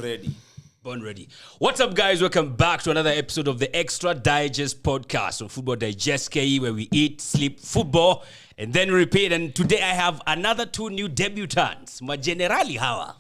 ready. Born ready. What's up, guys? Welcome back to another episode of the Extra Digest podcast on Football Digest KE, where we eat, sleep, football, and then repeat. And today I have another two new debutants. Majenerali hawa.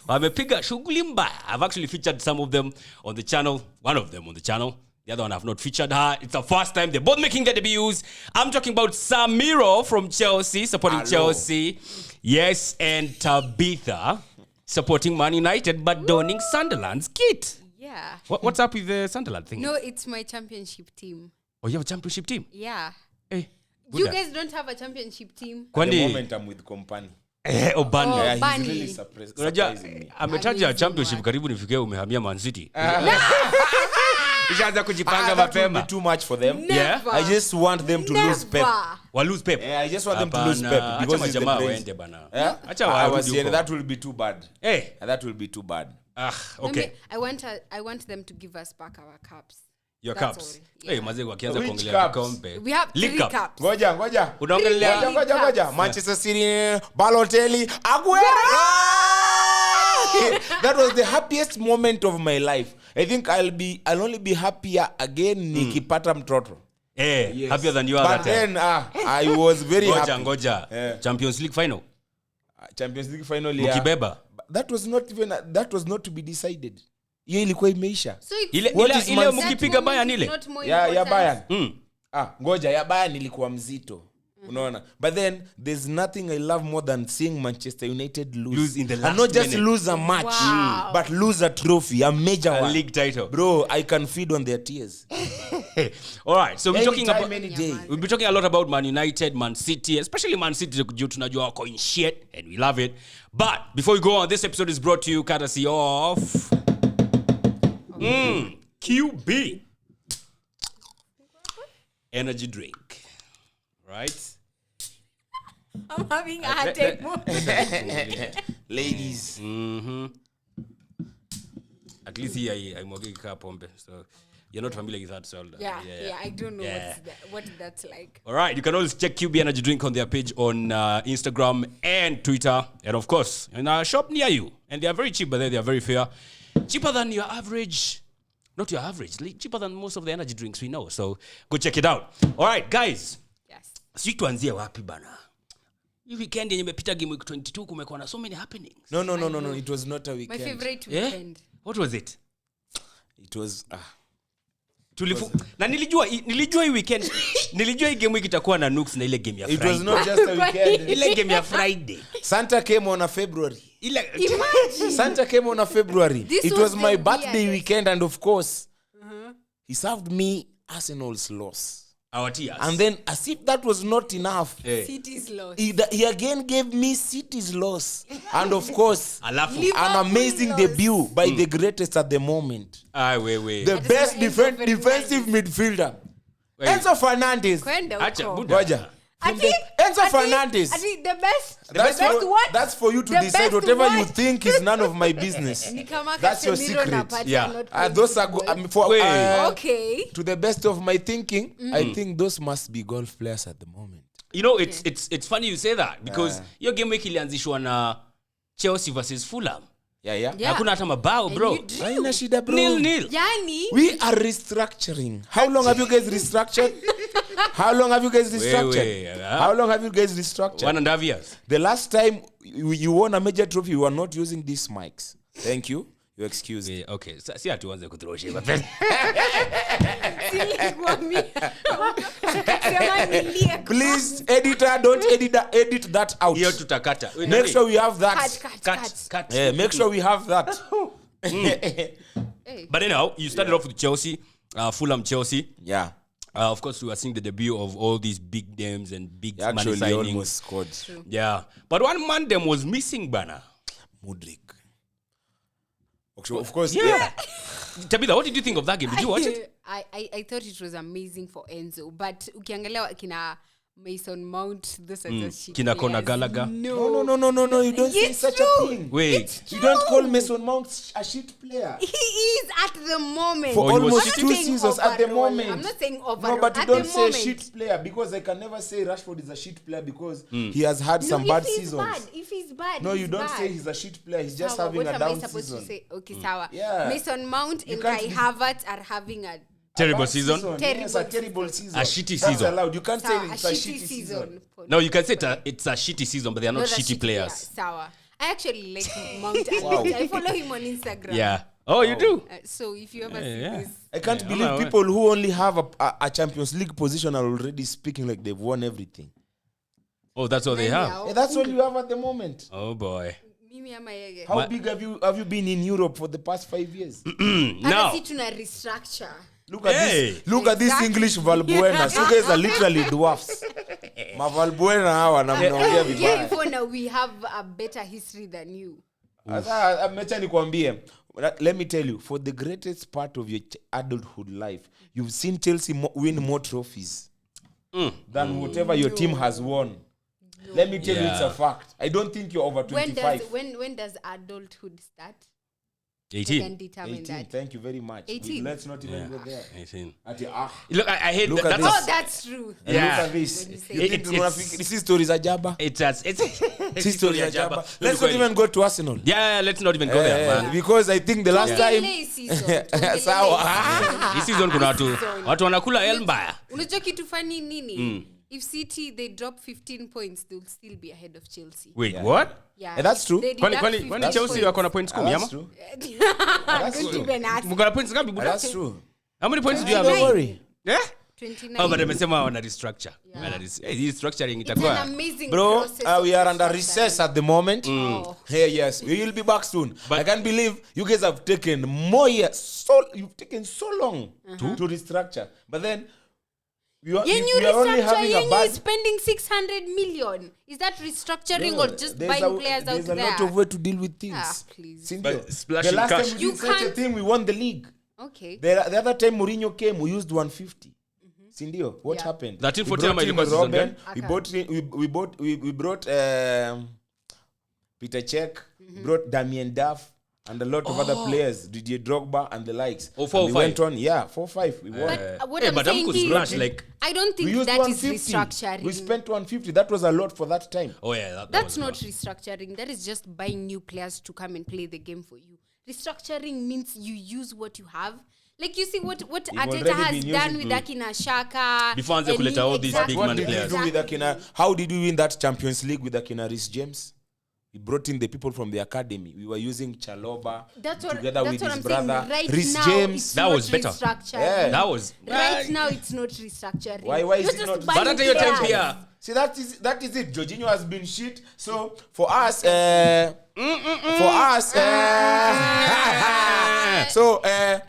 Wamepiga shughuli mbaya. I've actually featured some of them on the channel. One of them on the channel. The other one I've not featured her. It's the first time they're both making their debuts. I'm talking about Sammyro from Chelsea, supporting Chelsea. Yes, and Tabitha, supporting Man United, but donning Sunderland's kit. Yeah. What's up with the Sunderland thing? No, it's my championship team. Oh, you have a championship team? Yeah. Hey, You guys don't have a championship team? At the moment I'm with company. Obani. Oh, Yeah, Bunny. he's really surprising me. Ametaja championship karibu nifikie umehamia Man City. Ishaanza kujipanga That will mapema. be too much for them. Never. Yeah? I just want them to lose Pep. Wa lose Pep. Yeah, I just want them to lose Pep because he's the jamaa brains. waende bana. Yeah? Acha I warudi was saying huko. that will be too bad. Hey. That will be too bad. Okay. I want them to give us back our cups. Your That's cups. all. Yeah. Hey, mazee wakianza Which kuongelea cups? vikombe. We have League 3 cup. cups. Ngoja. Unaongelea Ngoja. Manchester City, Balotelli, Aguero. That was the happiest moment of my life. I think I'll only be happier again nikipata mtoto. Yes. Happier than you are But that time. then I was very happy. Ngoja. Yeah. Champions League final. Champions League final yeah. Mukibeba. That was not to be decided. Hiyo ilikuwa imeisha. So it's Ile that mkipiga moment Bayern is ile. not more Ya important. Bayern. Ngoja ya Bayern ilikuwa mzito. Unaona? But then there's nothing I love more than seeing Manchester United lose in the and last not just minute. lose a match, Wow. but lose a trophy, a major A one. league title. Bro, I can feed on their tears. All right. So we're talking Anytime, about any day. we'll be talking a lot about Man United, Man City, especially Man City. Tunajua wako in shit and we love it. But before we go on, this episode is brought to you courtesy of QB energy drink. Right? I'm having a headache. Ladies. At least here I'm working pombe. So you're not familiar with that, so Yeah, I don't know Yeah. what that's like. All right, you can always check QB Energy Drink on their page on Instagram and Twitter, and of course, in a shop near you. And they are very cheap, but they are very fair. Cheaper than your average, not your average, cheaper than most of the energy drinks we know. So go check it out. All right, guys. Yes. Sisi tuanzie wapi bana? Hii weekend yenye imepita game week 22 kumekuwa na so many happenings. No. It was not a My weekend. favorite Yeah? weekend. What was it? It was Na nilijua hii weekend, nilijua hii game week itakuwa na nooks na ile game ya It Friday. was not just a weekend. Ile game ya Friday. Santa came on a February. Imagine. Santa came on a February. This It was was my the birthday weirdest. weekend, and of course, he served me Arsenal's loss. Our tears. And then, as if that was not enough, City's lost. he again gave me City's loss. And of course, Alafu. an amazing Liverpool debut by the greatest at the moment. Wait. The best Enzo Fernandez. defensive midfielder. Wait. Enzo Fernandez. Kwenda Acha, huko. Buddha. Roger. Ati Fernandez. the best. That's for you to The decide. best Whatever you what? think is none of my business. Ni kama That's your Casemiro na secret. Partey Yeah. are not playing Those are football. Okay. to the best of my thinking, I think those must be golf players at the moment. You know, it's funny you say that because your game week ilianzishwa na Chelsea versus Fulham. Yeah. Yeah. Hakuna hata mabao, bro. And you drew. Haina shida, bro. 0-0. Yani, We are restructuring. How long have you guys restructured? How long have you guys restructured? How long have you guys restructured? 1.5 years. The last time you won a major trophy, you were not using these mics. Thank you. You're excused. Yeah, okay. Si atuanze kuthrow shit, but then silikuwa mimi. Sema nilie. Please, editor, don't edit that out. hiyo tutakata. Make sure we have that. cut. Yeah, make sure we have that. But anyhow, you started off with Chelsea, Fulham Chelsea. Yeah. Of course, we were seeing the debut of all these big names and big money Actually, signings. almost scored. Yeah. But one man them was missing, Bana. Mudrik. Of course. Yeah. Tabitha, what did you think of that game? Did you watch it? I thought it was amazing for Enzo, but ukiangalia kina Mason Mount, those are the shit Kina Conor players. Gallagher. No, you don't say It's such true. a thing. Wait. You don't call Mason Mount a shit player. He is at the moment. For he was almost I'm 2 not saying seasons at the overall. moment. I'm not saying overall. No, but you at don't the say moment. shit player because I can never say Rashford is a shit player because he has had some No, bad if he's seasons. bad, if he's bad, No, he's you don't bad. say he's a shit player. He's just Sawa, having what a am I down supposed season. to say? Okay, Sawa. Yeah. Mason Mount You and can't Kai be- Havertz are having a Terrible Bad season. Yes, a terrible season. A shitty That's season. allowed. You can't Sawa, say it's a shitty season. season. No, you can say it's a shitty season, but they are not Not a shitty players. Sawa. I actually like Mount a Wow. lot. I follow him on Instagram. Yeah. Oh, you do? So if you ever see yeah. this, I can't Yeah, believe alright. people who only have a Champions League position are already speaking like they've won everything. Oh, that's all they have. Anyhow. Yeah, that's all you have at the moment. Oh boy. Mimi ama yeye. How big have you been in Europe for the past 5 years? Now, Hata si tuna restructure. Look at Hey. this. Look at this Exactly. English Valbuenas. You guys are literally dwarfs. Mavalbuena hawa na mnaongea Yeah, vibaya. if now we have a better history than you. Sasa amecha nikwambie. Let me tell you, for the greatest part of your adulthood life, you've seen Chelsea win more trophies than whatever your team has won. Let me tell you, it's a Yeah. fact. I don't think you're over 25. When does adulthood start? We 18. can determine 18. that. Thank you very much. 18. Let's not even go there. 18. Ati, Look, I hate Look that. at That's Oh, that's true. Yeah. Look at this. When you say You think it's- tunafikiri- this is stories za jaba? it's This story ya jaba. Let's not even go to Arsenal. Yeah, let's not even go there, man. Because I think the last time Tuongelee season, tuongelee Sawa. season. This season kuna Season. watu wanakula elmbaya. Unajua kitu funny nini? If City they drop 15 points, they'll still be ahead of Chelsea. Wait, what? Yeah. And that's true. They Kwani deduct kwani 15 kwani Chelsea points. wako na points 10 ama? that's true. Don't true. even ask. Mko na points ngapi buda? That's true. How many points do you have? Don't worry. Yeah? 29. Oh, but amesema wana restructure. Hii restructuring It's an itakuwa. amazing Bro, process we of are under restructuring. recess at the moment. Oh. Hey, yes, we will be back soon. But- I can't believe you guys have taken more years. You've taken so long to restructure. But then we are Yenyu only restructure, having a Yenyu bad. is spending 600 million. Is that restructuring or just There's buying players out there's a there? lot of way to deal with things. Ah, please. Sindio? But splashing The last cash. time we You did such a can't- thing, we won the league. Okay. The other time Mourinho came, we used 150. Sindio, what Yeah. happened? 13-14 We brought ilikuwa in season Robben, gani? we brought Peter Cech, we brought Damien Duff, and a lot of other players, Didier Drogba and the likes. Oh, And 4-5. we went on, 4-5. We won. But what Hey, I'm but saying Amku's is, splash, like- I don't We think used that is 150. restructuring. We spent 150. That was a lot for that time. Oh yeah, that That's was not bad. restructuring. That is just buying new players to come and play the game for you. Restructuring means you use what you have. Like you see what Arteta already has been done using- with Akina Shaka. Before Anze and kuleta you- all these exactly, big What man did players. we do with Akina? How did we win that Champions League with Akina Rhys James? We brought in the people from the academy. We were using Chaloba That's what, together that's with what his I'm saying. brother Right Rhys now, James. it's That not was better. restructuring. Yeah. That was Right now, it's not restructuring. Why is You're it just not- buying But at your time players. here. See, that is it. Jorginho has been shit. So for us, so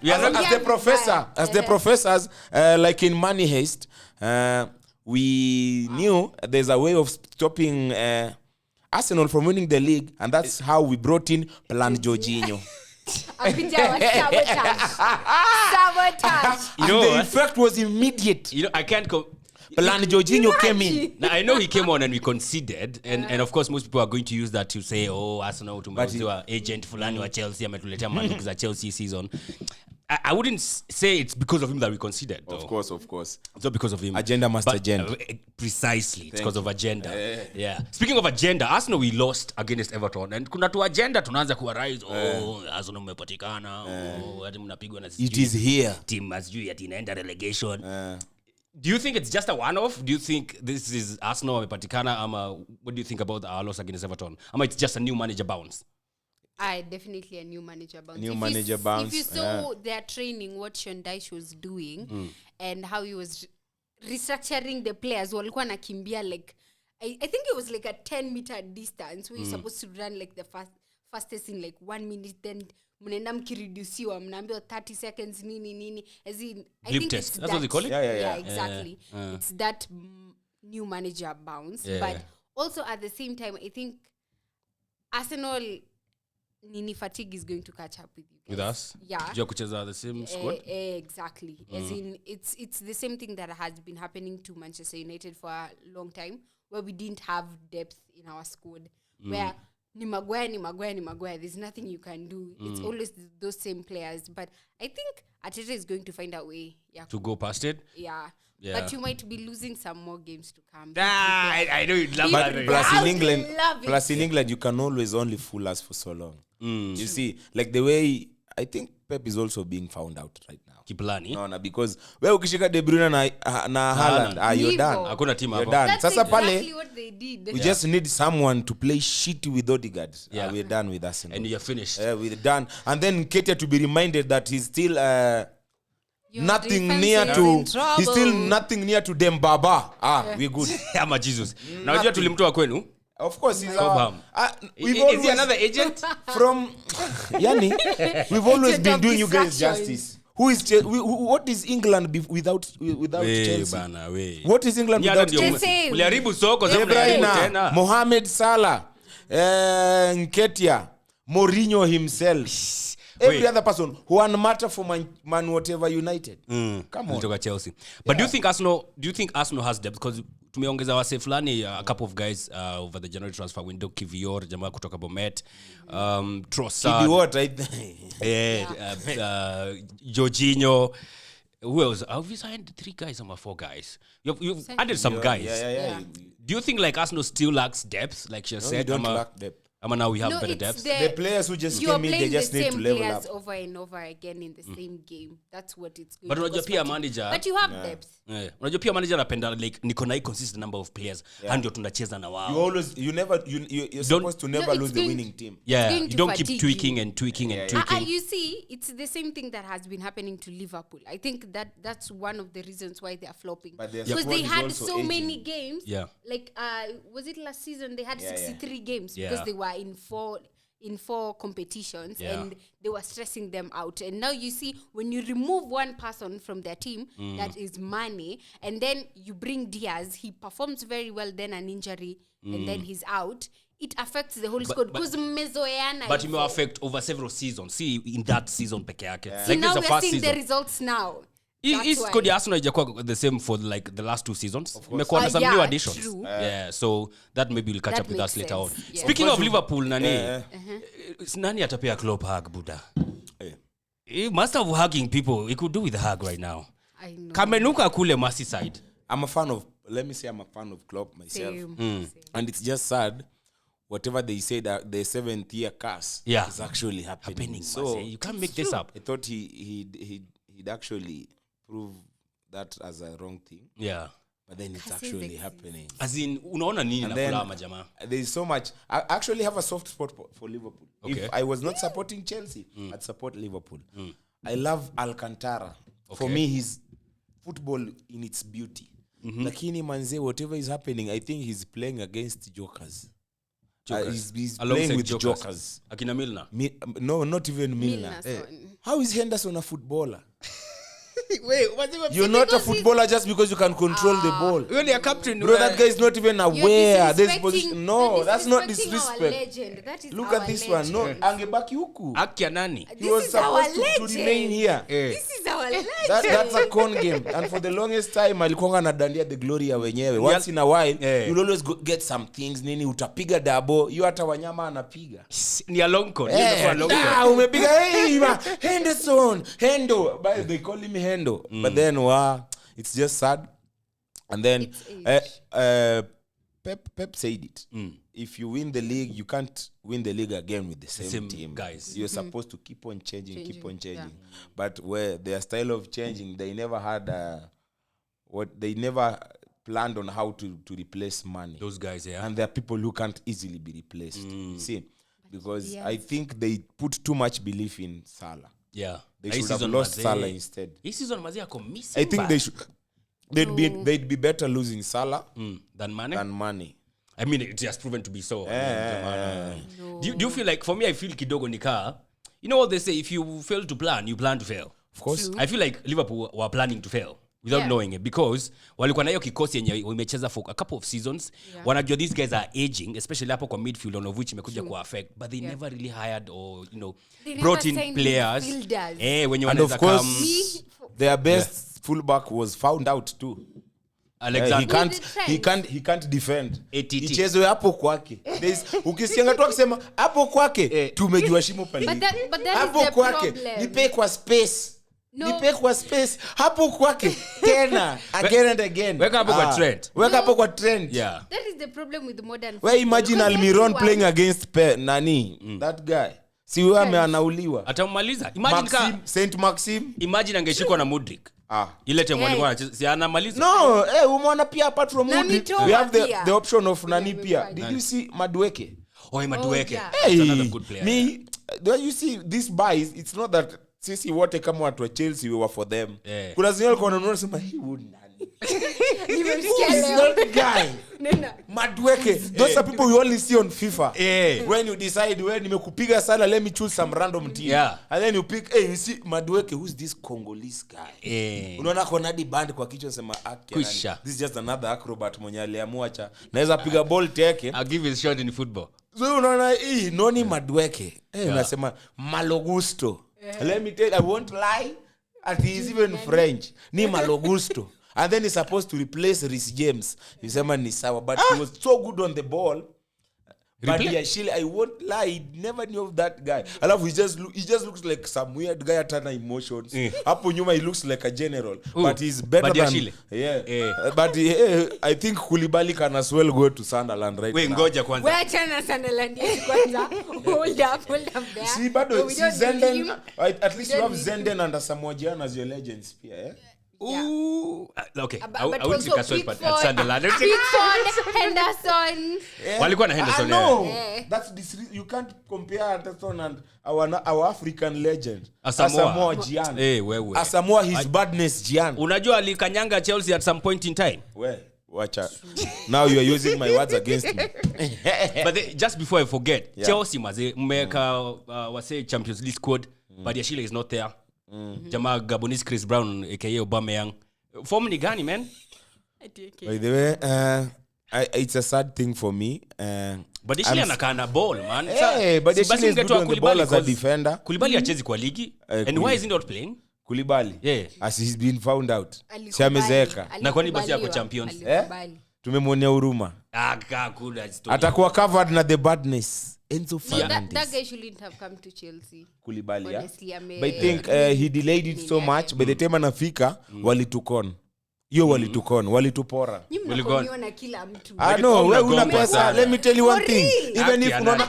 We are not- as the professor, as the professors, like in Money Heist, we knew there's a way of stopping Arsenal from winning the league, and that's how we brought in Plan Jorginho. Akuja wa sabotage. Sabotage. You know And the what? effect was immediate. You know, I can't Plan Jorginho came in. Now I know he came on and we conceded, and of course most people are going to use that to say, oh, Arsenal tumeuziwa agent fulani wa Chelsea ametuletea mandugu za Chelsea season. I wouldn't say it's because of him that we conceded, though. Of course. It's not because of him. Agenda must But, agenda. Precisely. It's because of agenda. Yeah. Speaking of agenda, Arsenal we lost against Everton. And kuna tu agenda tunaanza kuarise. Oh, Arsenal mmepatikana. Oh, hadi mnapigwa na It is here. team asijui ati inaenda relegation. Do you think it's just a one-off? Do you think this is Arsenal wamepatikana? What do you think about our loss against Everton? It's just a new manager bounce? Definitely a new manager bounce. New If manager you, bounce, If you saw their training, what Sean Dyche was doing, and how he was restructuring the players, walikuwa nakimbia like, I think it was like a 10-meter distance where you're supposed to run like the fastest in like 1 minute, then mnaenda mkireduciwa mnaambiwa 30 seconds nini as in I Blip think test. it's That's that, what they call it? Yeah. exactly. It's that new manager bounce, Yeah. but also at the same time I think Arsenal Nini fatigue is going to catch up with you guys. With us? Yeah. Jua kucheza the same squad? Exactly. As in, it's the same thing that has been happening to Manchester United for a long time, where we didn't have depth in our squad. Where ni Maguire, there's nothing you can do. It's always those same players. But I think Arteta is going to find a way. Yeah. To go past it? Yeah. Yeah. But you might be losing some more games to come. I know you'd love But that. plus in England, you can always only fool us for so long. You see, like the way I think Pep is also being found out right now. Kipulani. No, because wewe ukishika De Bruyne na Haaland, you're done. Hakuna team You're hapo. done. That's Sasa exactly pale what they did. we just need someone to play shit with Odegaard. Yeah. We're done with Arsenal. And you're finished. We're done. And then Ketia to be reminded that he's still Your nothing defense near is to in trouble. he's still nothing near to Dembaba. We're good. Ama Jesus. Na unajua tulimtoa kwenu? Of course, he's Cobham. we've Is always, he another agent? from Yani? We've always Agent been of doing you guys distractions. justice. What is England without Chelsea? Bana, we. What is England Nyada without ndio Chelsea? Chelsea? mliharibu soko De sasa mnaharibu Bruyne, tena. Mohamed Salah, Nketiah, Mourinho himself. Every Wait. other person who matter for man whatever United. Come on. Kutoka Chelsea. But do you think Arsenal has depth? Because tumeongeza wase fulani a couple of guys over the January transfer window, Kivior jamaa kutoka Bomet, Trossard, Kibi what, right? Jorginho. Who else? Have you signed 3 guys or 4 guys? You've added some guys. Yeah. Do you think like Arsenal still lacks depth? Like she No, said, you don't lack depth. now we have better it's depth. The players who just you are came in, they playing just the need same to level players up. over and over again in the same game. That's what it's going But to unajua cause pia fatigue. manager- But you have depth. Yeah. Unajua pia manager anapenda like niko na hii consistent number of players. Ndio tunacheza na wao. You're supposed to never No, lose it's the going- winning team. Yeah, going you to don't keep fatigue tweaking you. and tweaking and tweaking. You see, it's the same thing that has been happening to Liverpool. I think that's one of the reasons why they are flopping. But their Because squad they is had also so aging. many games. Yeah. Like, was it last season? They had Yeah, 63 games Yeah. because they were in four competitions Yeah. and they were stressing them out. And now you see, when you remove one person from their team, that is Mane, and then you bring Diaz, he performs very well, then an injury, and then he's out. It affects the whole squad because mmezoeana. But it hivyo. will affect over several seasons. See, in that season peke yake. See, Like now this is the we're first seeing the season. results now. Is That's why. squad ya Arsenal haijakuwa the same for like the last 2 seasons? Imekuwa na some Yeah, new additions. true. Yeah, so that maybe will catch That up with us makes later on. sense, yeah. Speaking of Liverpool, nani? Uh-huh. Nani atapea Klopp hug, Buddha? Eh. He must have hugging people. He could do with a hug right now. I know. Kamenuka kule Merseyside. I'm a fan of Klopp myself. Same. And it's just sad. Whatever they say that the 7th year curse Yeah. is actually happening. So So you can't make this up. I thought he'd actually prove that as a wrong thing, Yeah. but then it's Curses actually exist. happening. As in, unaona nini And na then kulama jamaa? there's so much. I actually have a soft spot for Liverpool. Okay. If I was not supporting Chelsea, I'd support Liverpool. I love Alcantara. For Okay. me, he's football in its beauty. Lakini manze, whatever is happening, I think he's playing against jokers. He's playing Alongside with jokers. Akina Milner. No, not even Milner. Milner's Eh, on. how is Henderson a footballer? Wait, You're not a because he's- footballer just because you can control the ball. You're the captain. Bro, that guy is not even aware. This Disrespecting- position. No, you're that's not disrespecting our disrespect. legend. That is Look our at this legend. one. No, angebaki huku. Haki ya nani? He This was is our supposed to legend. remain here. This is our legend. That's a con game. And for the longest time, alikuwa na dandia the glory ya wenyewe. Once in a while, you'll always get some things. Nini, utapiga dabo. You hata wanyama anapiga. Ni Alonco. Ni kwa Alonco. Umepiga, hey, Henderson. Hendo. But they call him Hendo. But then, wow, it's just sad. And then, It's age. Pep said it. If you win the league, you can't win the league again with the same team. guys. You're supposed to keep on changing. Yeah. But where their style of changing, they never had they never planned on how to replace money. Those guys, yeah. And there are people who can't easily be replaced. See, because yes. I think they put too much belief in Salah. Yeah. They Na hii should have season lost mazee. Salah instead. Hii season mazee ako missing. I think bad. they'd be better losing Salah Than Mane. than Mane. I mean, it has proven to be so. Do you feel like, for me, I feel kidogo nika. You know what they say? If you fail to plan, you plan to fail. Of course. I feel like Liverpool were planning to fail. without knowing it, because walikuwa na hiyo kikosi yenye wamecheza for a couple of seasons. Wanajua these guys are aging, especially hapo kwa midfield, on of which imekuja ku affect, but they never really hired or brought in players wenye wanaweza come. Their best fullback was found out too. Alexander, he can't defend. Ichezwe hapo kwake. Ukisianga tu akisema hapo kwake tumejua shimo pale. Hapo kwake nipe kwa space. Nipe kwa space hapo kwake tena again and again. Weka hapo kwa Trent. Weka hapo kwa Trent. Yeah. That is the problem with the modern. Where imagine Almiron playing against that guy. Si wewe ameanauliwa. Atamaliza. Imagine Saint Maxime. Imagine angeshikwa na Mudrik. Ile time walikuwa si anamaliza. No, umeona pia apart from Mudrik, we have the option of Nani pia. Did you see Madueke? Madueke. That's another good player. You see this buys, it's not that sisi wote kama watu wa Chelsea we were for them. Kuna zingine walikuwa wanasema he would nani. Madueke. Those are people you only see on FIFA. When you decide when nimekupiga sana, let me choose some random team. And then you pick, you see Madueke, who's this Congolese guy? Unaona kona di band kwa kichwa sema this is just another acrobat mwenye aliamua cha naweza piga ball teke. I'll give his shot in football. So unaona noni Madueke. Unasema Malogusto. Let me tell you, I won't lie. And he is even French. Ni Malogusto. And then he's supposed to replace Reece James. You say, man, Nisawa. But he was so good on the ball. But I won't lie. He never knew of that guy. I love he just looks like some weird guy at emotions. Hapo nyuma he looks like a general. But he's better than... But I think Koulibaly can as well go to Sunderland right now. Ngoja kwanza. Where China Sunderland kwanza? Hold up there. See, but Zenden, at least you have Zenden and Asamoah Gyan as your legends. Okay. I will take a sword at Sunderland. Pickford, Henderson. Walikuwa na Henderson. No. That's you can't compare Henderson and our African legend. Asamoah Gyan. Wewe. Asamoah his badness Gyan. Unajua alikanyanga Chelsea at some point in time. Watch out. Now you are using my words against me. But just before I forget, Chelsea mmeka wase Champions League squad, but Yashile is not there. Jamaa Gabonese Chris Brown aka Aubameyang. Form ni gani, man? By the way, it's a sad thing for me. But Yashile anakaa na ball, man. But Yashile is good on the ball as a defender. Koulibaly hachezi kwa ligi. And why is he not playing? Koulibaly? As he's been found out. Siamezeeka. Na kwani basi yako champions? Tumemwonea huruma. Atakuwa covered na the badness. Enzo Fernandez. That guy shouldn't have come to Chelsea. Koulibaly, But I think he delayed it so much. By the time anafika, walitukon. Walitupora. Mnakuona kila mtu. No, wewe una pesa. Let me tell you one thing. Even if unaona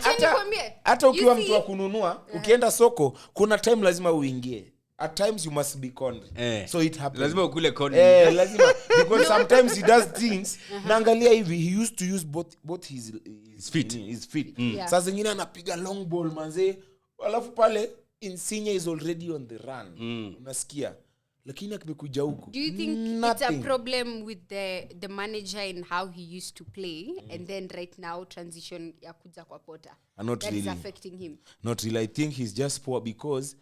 hata ukiwa mtu wa kununua, ukienda soko, kuna time lazima uingie. At times you must be conned. So it happens. Lazima ukule conned. Lazima. Because sometimes he does things. Naangalia hivi, he used to use both his feet. Sasa zingine anapiga long ball manze. Alafu pale Insigne is already on the run. Unasikia? Lakini akimekuja huko. Do you think it's a problem with the manager and how he used to play and then right now transition ya kuja kwa Potter? Not really. That's affecting him. Not really. I think he's just poor because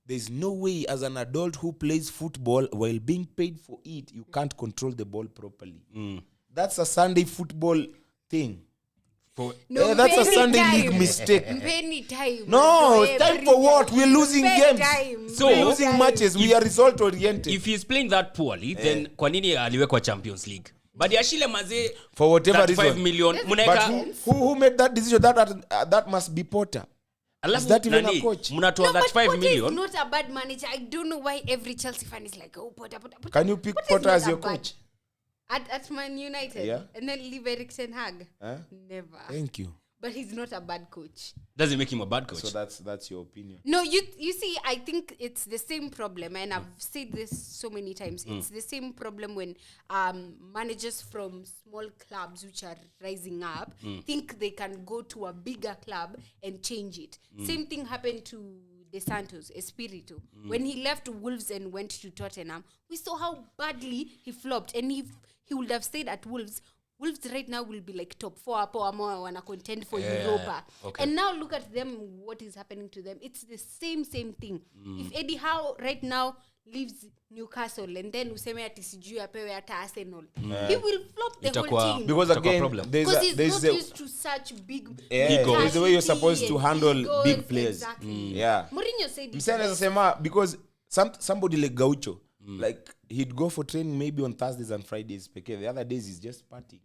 there's no way as an adult who plays football while being paid for it, you can't control the ball properly. That's a Sunday football thing. That's a Sunday league mistake. No, it's time for what? We're losing games. So we're losing matches. We are result oriented. If he's playing that poorly, then kwa nini aliwekwa Champions League? But Yashile maze for whatever reason 5 million. But who made that decision? That must be Potter. Is that even a coach? Mnatoa that 5 million. Potter is not a bad manager. I don't know why every Chelsea fan is like, Potter. Can you pick Potter as your coach? At Man United, and then leave Eric Ten Hag. Never. Thank you. But he's not a bad coach. Doesn't make him a bad coach. So that's your opinion. No, you see, I think it's the same problem, and I've said this so many times. It's the same problem when managers from small clubs which are rising up think they can go to a bigger club and change it. Same thing happened to De Santos, Espirito. When he left Wolves and went to Tottenham, we saw how badly he flopped, and he would have stayed at Wolves, Wolves right now will be like top 4 hapo ama wana contend for Europa. Okay. And now look at them, what is happening to them. It's the same thing. If Eddie Howe right now leaves Newcastle and then useme ati sijui apewe ata Arsenal, he will flop the whole team. Because again, He's not used to such big there's the way you're supposed to handle big players. Exactly. Yeah. Mourinho said it. Because somebody like Gaucho, like he'd go for training maybe on Thursdays and Fridays, because the other days he's just partying.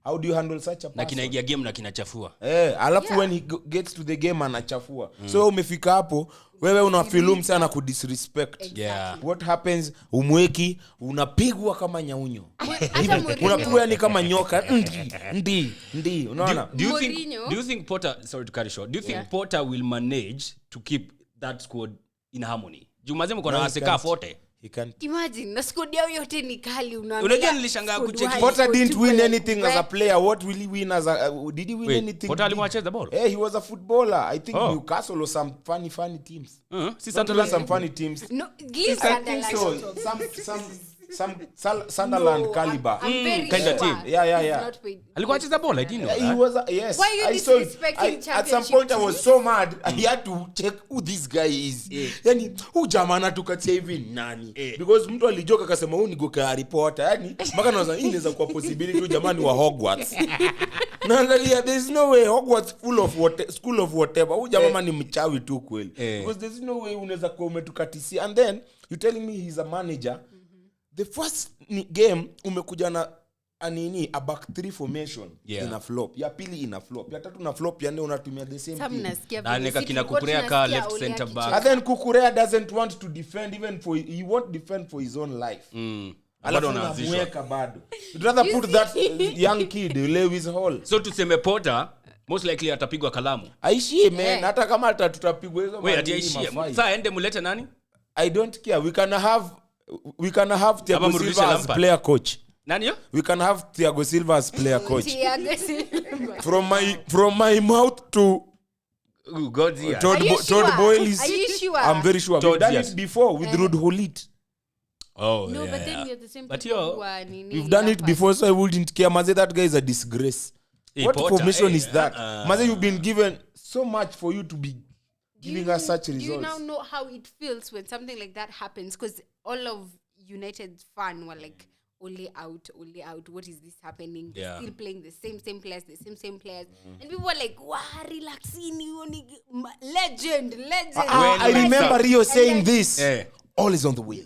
How do you handle such a person? Na kinaingia game na kinachafua. Alafu when he gets to the game anachafua. So umefika hapo, wewe unafilm sana kudisrespect. Yeah. What happens? Umweki, unapigwa kama nyaunyo. Unapigwa yani kama nyoka. Ndi. Unaona? Do you think Potter, sorry to cut it short, do you think Potter will manage to keep that squad in harmony? Jumaze mko na waseka forte. He can't. Imagine na squad yao yote ni kali unaona. Unajua nilishangaa kucheck Potter didn't win anything as a player. What will he win as a did he win anything? Potter alimwacheza the ball. He was a footballer. I think Newcastle or some funny teams. Sunderland some funny teams. No, I think so. Some Sunderland caliber kind of team. Yeah. Alikuwa acheza ball, I didn't know. He was yes. Why are you disrespecting at some point I was so mad. I had to check who this guy is. Yani huyu jamaa anatukatia hivi nani? Because mtu alijoka akasema huyu ni Goka reporter. Yani mpaka naanza inaweza kuwa possibility huyu jamaa ni wa Hogwarts. Naangalia there's no way Hogwarts school of whatever. Huyu jamaa ni mchawi tu kweli. Because there's no way unaweza kuwa umetukatisia. And then you telling me he's a manager. The first game umekuja na a back 3 formation in a flop. Ya pili in a flop. Ya tatu na flop, ya nne unatumia the same team. Na nika kina Kukurea ka left center back. And then Kukurea doesn't want to defend he won't defend for his own life. Alafu unamweka bado. You'd rather put that young kid Lewis Hall. So tuseme Potter most likely atapigwa kalamu. Aishie man, hata kama tutapigwa hizo mali. Wait, aishie. Sasa ende mulete nani? I don't care. We can have Thiago Silva as player coach. Nani yo? We can have Thiago Silva as player coach. From my mouth to God's ear. Todd Boyle. Are you sure? I'm very sure. We've done it before with Ruud Gullit. Oh, no, yeah. But then we are the same but people. We've done it before, so I wouldn't care. Maze, that guy is a disgrace. What formation is that? Maze, you've been given so much for you to be giving us such results. Do you now know how it feels when something like that happens? Because all of United's fans were like, Ole out. What is this happening? Yeah. Still playing the same players, and people were like, "Wow, relaxing, legend." I remember Rio saying this. All is on the wheel.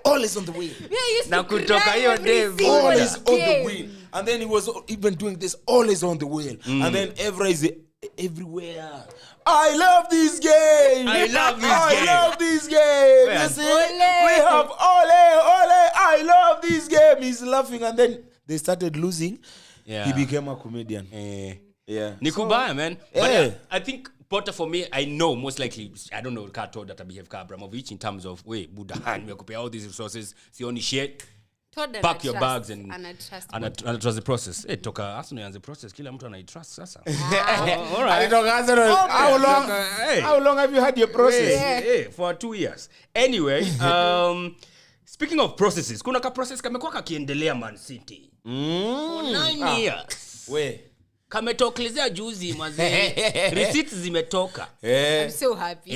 All is on the wheel. Now kutoka hiyo Dave. All is on the wheel. And then he was even doing this. All is on the wheel. And then Evra is everywhere. I love this game. I love this game. You see? We have Ole. I love this game. He's laughing, and then they started losing. Yeah. He became a comedian. Yeah. Nikubaya, man. But I think Potter, for me, I know most likely, I don't know, Kato that I behave Abramovich in terms of, Buddha, we pay all these resources, see only shit. Pack your bags and trust the process. Toka Arsenal yanze process. Kila mtu anaitrust sasa. All right. How long have you had your process? For 2 years. Anyway, speaking of processes, kuna ka process kamekuwa kakiendelea Man City. For 9 years. Kametokelezea juzi mazee. Receipts zimetoka. I'm so happy.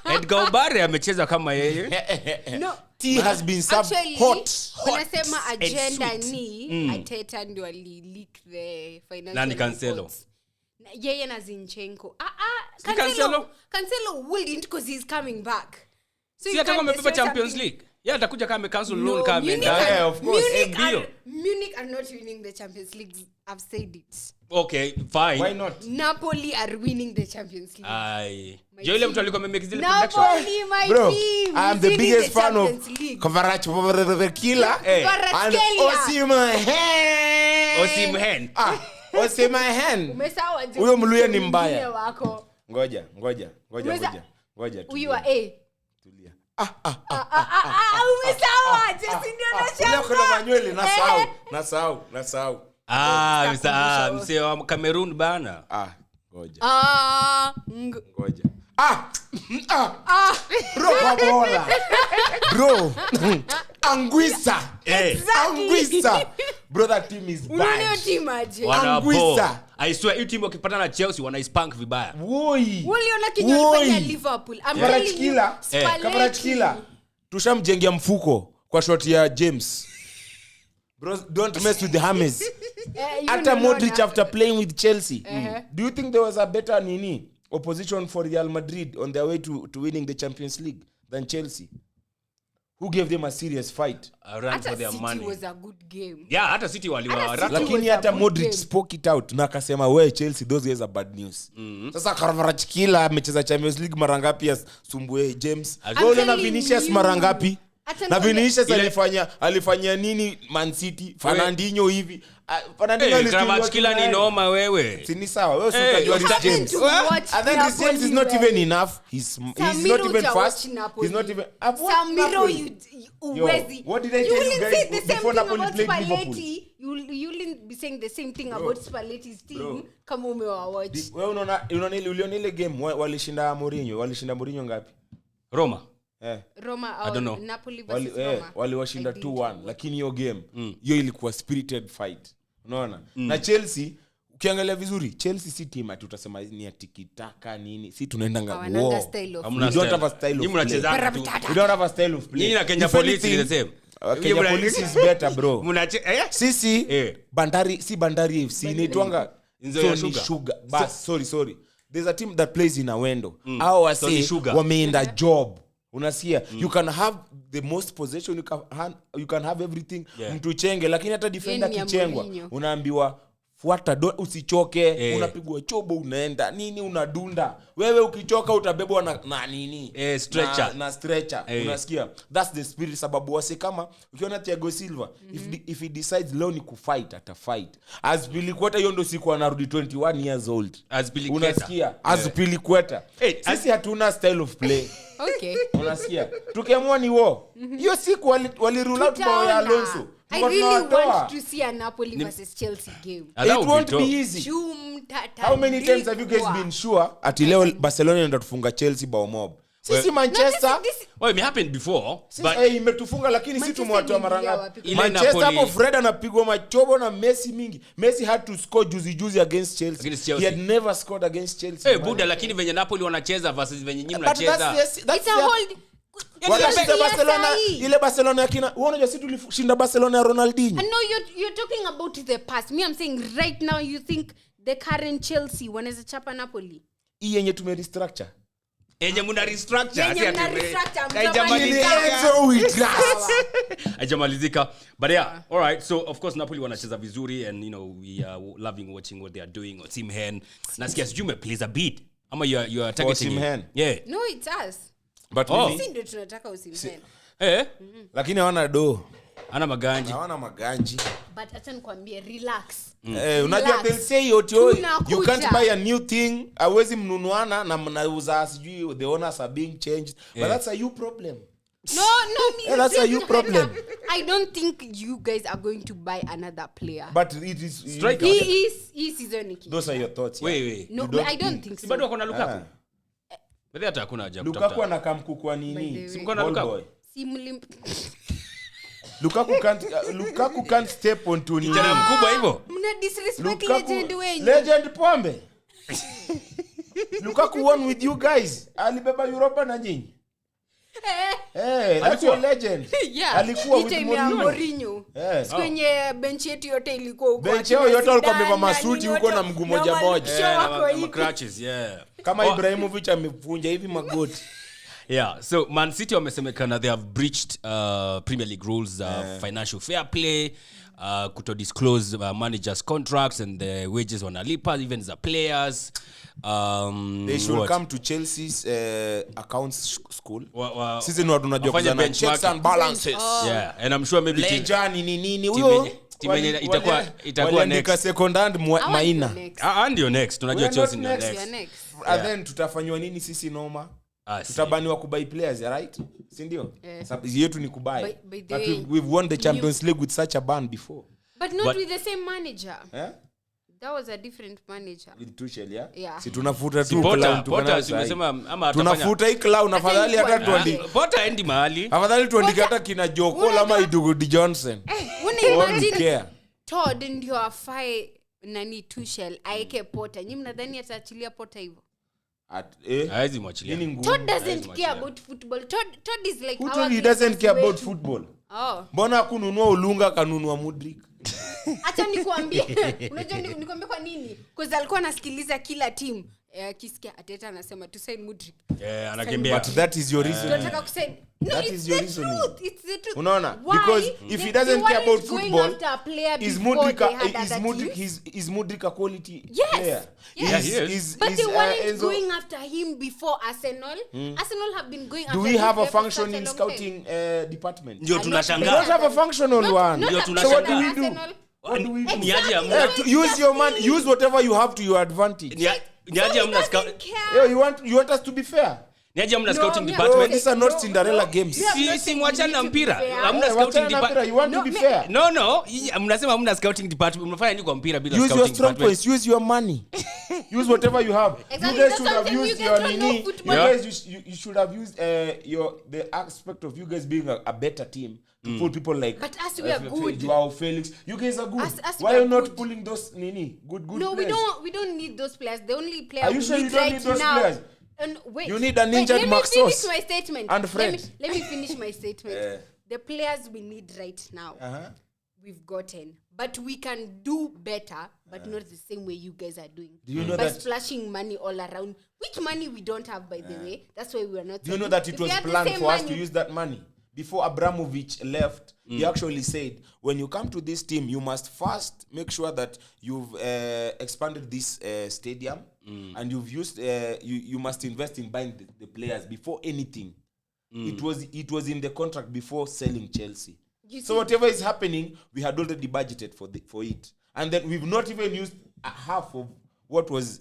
Edgar Obare amecheza kama yeye. No. Tea has been served hot. Wanasema agenda ni Ateta ndio leak the financial. Nani Cancelo? Yeye na Zinchenko. Cancelo wouldn't because he's coming back. So you can't compete Champions League. Yeah, atakuja kama cancel loan kama yeah, of course. Munich are not winning the Champions League. I've said it. Okay, fine. Why not? Napoli are winning the Champions League. Joile mtu alikuwa amemake zile prediction. Napoli, my team. I'm the biggest fan of Kvaratskhelia and Osimhen. Umesawa je? Huyo mluya ni mbaya. Ngoja. Huyu wa A. Tulia. Umesawa je? Ndio na kuna manywele nasahau. Msee wa Cameroon bana. Ngoja. Bro, kwa bola. Bro. Anguissa. Anguissa. Bro, that team is Unaona bad. team aje? Anguissa. I swear you team wakipata na Chelsea wanaispank vibaya. Woi. Uliona kinyofanya Liverpool. I'm telling you. Kavratskhelia. Tushamjengia mfuko kwa shot ya James. Bro, don't mess with the Hammers. Ata Modric after playing with Chelsea. Do you think there was a better opposition for Real Madrid on their way to winning the Champions League than Chelsea? Who gave them a serious fight? A run for their money. It was a good game. Yeah, hata City waliwa. Lakini hata Modric spoke it out na akasema we Chelsea those guys are bad news. Sasa Kvaratskhelia amecheza Champions League mara ngapi asumbue James? Wewe na Vinicius mara ngapi? Na Vinicius alifanya nini Man City? Fernandinho hivi. Fernandinho Kvaratskhelia ni noma wewe. Si ni sawa. Wewe usikajua James. And then this James is not even enough. He's not even fast. He's not even Sammyro, what did I tell you guys before Napoli played Liverpool? You'll be saying the same thing about Spalletti's team kama umewawatch. Wewe unaona ile game walishinda Mourinho ngapi? Roma. Roma I don't know. Napoli versus Roma. Waliwashinda 2-1 lakini hiyo game hiyo ilikuwa spirited fight. Unaona? Na Chelsea ukiangalia vizuri Chelsea si team tutasema ni ya tiki-taka nini. Si tunaenda ngao. We don't have a style of play. We don't have a style of play. Nyinyi na Kenya Police is the same. Kenya Police is better bro. Sisi Bandari FC inaitwanga Sugar. Bas sorry. There's a team that plays in Awendo. Hao wasi wameenda job. Unasikia you can have the most possession, you can have everything, mtu chenge lakini hata defender kichengwa unaambiwa fuata usichoke, unapigwa chobo unaenda nini unadunda wewe ukichoka utabebwa na nini stretcher na stretcher. Unasikia that's the spirit sababu wase kama ukiona Thiago Silva if he decides leo ni kufight atafight. Azpilicueta hiyo ndo siku anarudi 21 years old. Unasikia Azpilicueta sisi hatuna style of play. Okay. Unasikia tukiamua ni hiyo siku wali rule out bao ya Alonso. I really want to see a Napoli versus Chelsea game. It won't be easy. How many times have you guys been sure ati leo Barcelona inaenda tufunga Chelsea bao mob? Sisi Manchester it may happen before but imetufunga lakini sisi tumewatoa mara ngapi? Manchester hapo Fred anapigwa machobo na Messi mingi. Messi had to score juzi against Chelsea. He had never scored against Chelsea. Buda lakini venye Napoli wanacheza versus venye nyinyi mnacheza. It's a whole Barcelona ile Barcelona yakina unajua sisi tulishinda Barcelona ya Ronaldinho. I know you're talking about the past. Me I'm saying right now you think the current Chelsea wanaweza chapa Napoli. Hii yenye tume restructure. Yenye muna restructure Ajamalizika. But yeah, all right. So of course Napoli wanacheza vizuri and we are loving watching what they are doing. Team Hen. Nasikia Jume plays a beat. Ama you are targeting Team Hen. Yeah. No, it's us. But sisi ndio tunataka usimhen. Lakini hawana ana maganji. Hawana maganji. But acha nikwambie relax. Unajua they'll say you can't buy a new thing. Hawezi mnunuana na mnauza sijui the owners are being changed. But that's a you problem. No, that's a you problem. I don't think you guys are going to buy another player. But it is striker. He is season. Those are your thoughts. Wait. No, I don't think so. Bado wako na Lukaku. Bado hata hakuna haja kutafuta. Lukaku anakamku kwa nini? Simko na Lukaku. Lukaku can't step onto nini. Kijana mkubwa hivyo. Mna disrespect legend wenyu. Legend pombe. Lukaku won with you guys. Alibeba Europa na nyinyi. That's your legend. Yeah. Alikuwa with Mourinho. Kwenye bench yetu yote ilikuwa huko. Bench yote walikuwa wamevaa masuti huko na mguu moja. Na crutches, Kama Ibrahimovic amevunja hivi magoti. Yeah, so Man City wamesemekana they have breached Premier League rules, financial fair play, kuto disclose managers' contracts and the wages wanalipa, even the players. They should come to Chelsea's accounts school. Sisi ni watu tunajua kuzana checks and balances. Yeah, and I'm sure maybe Lejani nini huyo itakuwa next second hand Maina. Ndio next. Tunajua Chelsea ndio next. And then tutafanywa nini sisi noma? Tutabaniwa kubuy players, right? Si ndio? Sababu yetu ni kubuy. But we've won the Champions League with such a ban before. But not with the same manager. That was a different manager. With Tuchel, yeah? Yeah. Si tunafuta tu Potter, clown Potter tumesema ama tunafuta hii clown afadhali hata Hata tuandi. Potter endi mahali. Afadhali tuandike hata kina Joko ama Idugudi Johnson. Imagine Todd ndio afae nani Tuchel aeke Potter. Nyinyi mnadhani ataachilia Potter hivyo? Haizi mwachilia. Todd doesn't care about football. Todd is like he doesn't care about football. Oh. Mbona kununua Olunga kanunua Mudrik? Acha nikwambie. Unajua nikwambie kwa nini? Because alikuwa anasikiliza kila team. Kisikia Ateta anasema to sign Mudrik. Anakimbia. But that is your reason. Tunataka kusign. No, That it's is your the reasoning. truth. It's the truth. Unaona? Why? Because if he doesn't care about football, is Mudrik a quality Yes. player? Yes. He is. But they weren't going after him before Arsenal. Arsenal have been going after Do we him have a for such functioning long scouting department? Ndio time. We don't tunashangaa. have a functional one. Ndio So what do we do? Arsenal. What do we do? Ni aje Exactly. hamna. Use your money. Use whatever you have to your advantage. Ni aje So he hamna doesn't care. Yo, you want us to be fair? Ni aje hamna No, scouting me- Oh, department. these are not Cinderella games. Yeah. I'm not Si saying mwachana you na need to be mpira. fair. Hamna Hey, scouting wachana na mpira. department. You want to be fair? No. Mnasema hamna scouting department. Mnafanya nini kwa mpira bila Use your scouting strong department? points. Use your money. Use whatever you have. Exactly, You guys that's should have something used you your get to know nini. You football. guys, you should have used the aspect of you guys being a better team to pull people like. But us, we are good. Joao Felix. You guys are good. Us, Why we are are you not good. pulling those nini good No, players? we don't need those players. The only player Are you we sure you need don't right need those now. players? And wait, You need an injured let Max me finish Sauce my statement. and Fred. Let me finish my statement. Yeah. The players we need right now, we've gotten, but we can do better, but not the same way you guys are doing. Do you know by that- splashing money all around, which money we don't have, by the way. That's why we are not. Do you know signing. that it If was we had the planned same for us to money- use that money? Before Abramovich left, he actually said, when you come to this team, you must first make sure that you've expanded this stadium and you've used, you must invest in buying the players before anything. It was in the contract before selling Chelsea. So whatever is happening, we had already budgeted for it. And then we've not even used half of what was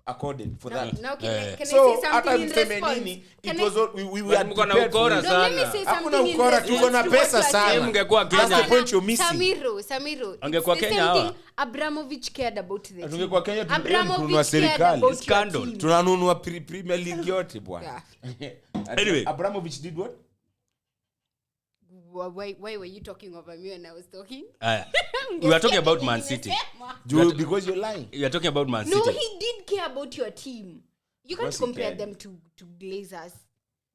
accorded for that. Now, can I So say hata something in mseme response? nini, Can it I- was all, we had Mko na prepared for ukora it. No, let me sana. say Hakuna something in ukora, response tuko na to what pesa you are sana. saying. Mngekuwa That's Kenya. the point you're missing. Sammyro. Angekuwa It's the Kenya same hawa. thing Abramovich cared about the team. Tungekuwa Kenya tununua Abramovich cared serikali. about your Scandal. team. Tunanunua Premier League yote bwana. Anyway. Abramovich did what? Why were you talking over me when I was talking? We were talking about Man City. Because you're lying. We are talking about Man City. No, he did care about your team. You can't course he compare cared. them to Glazers.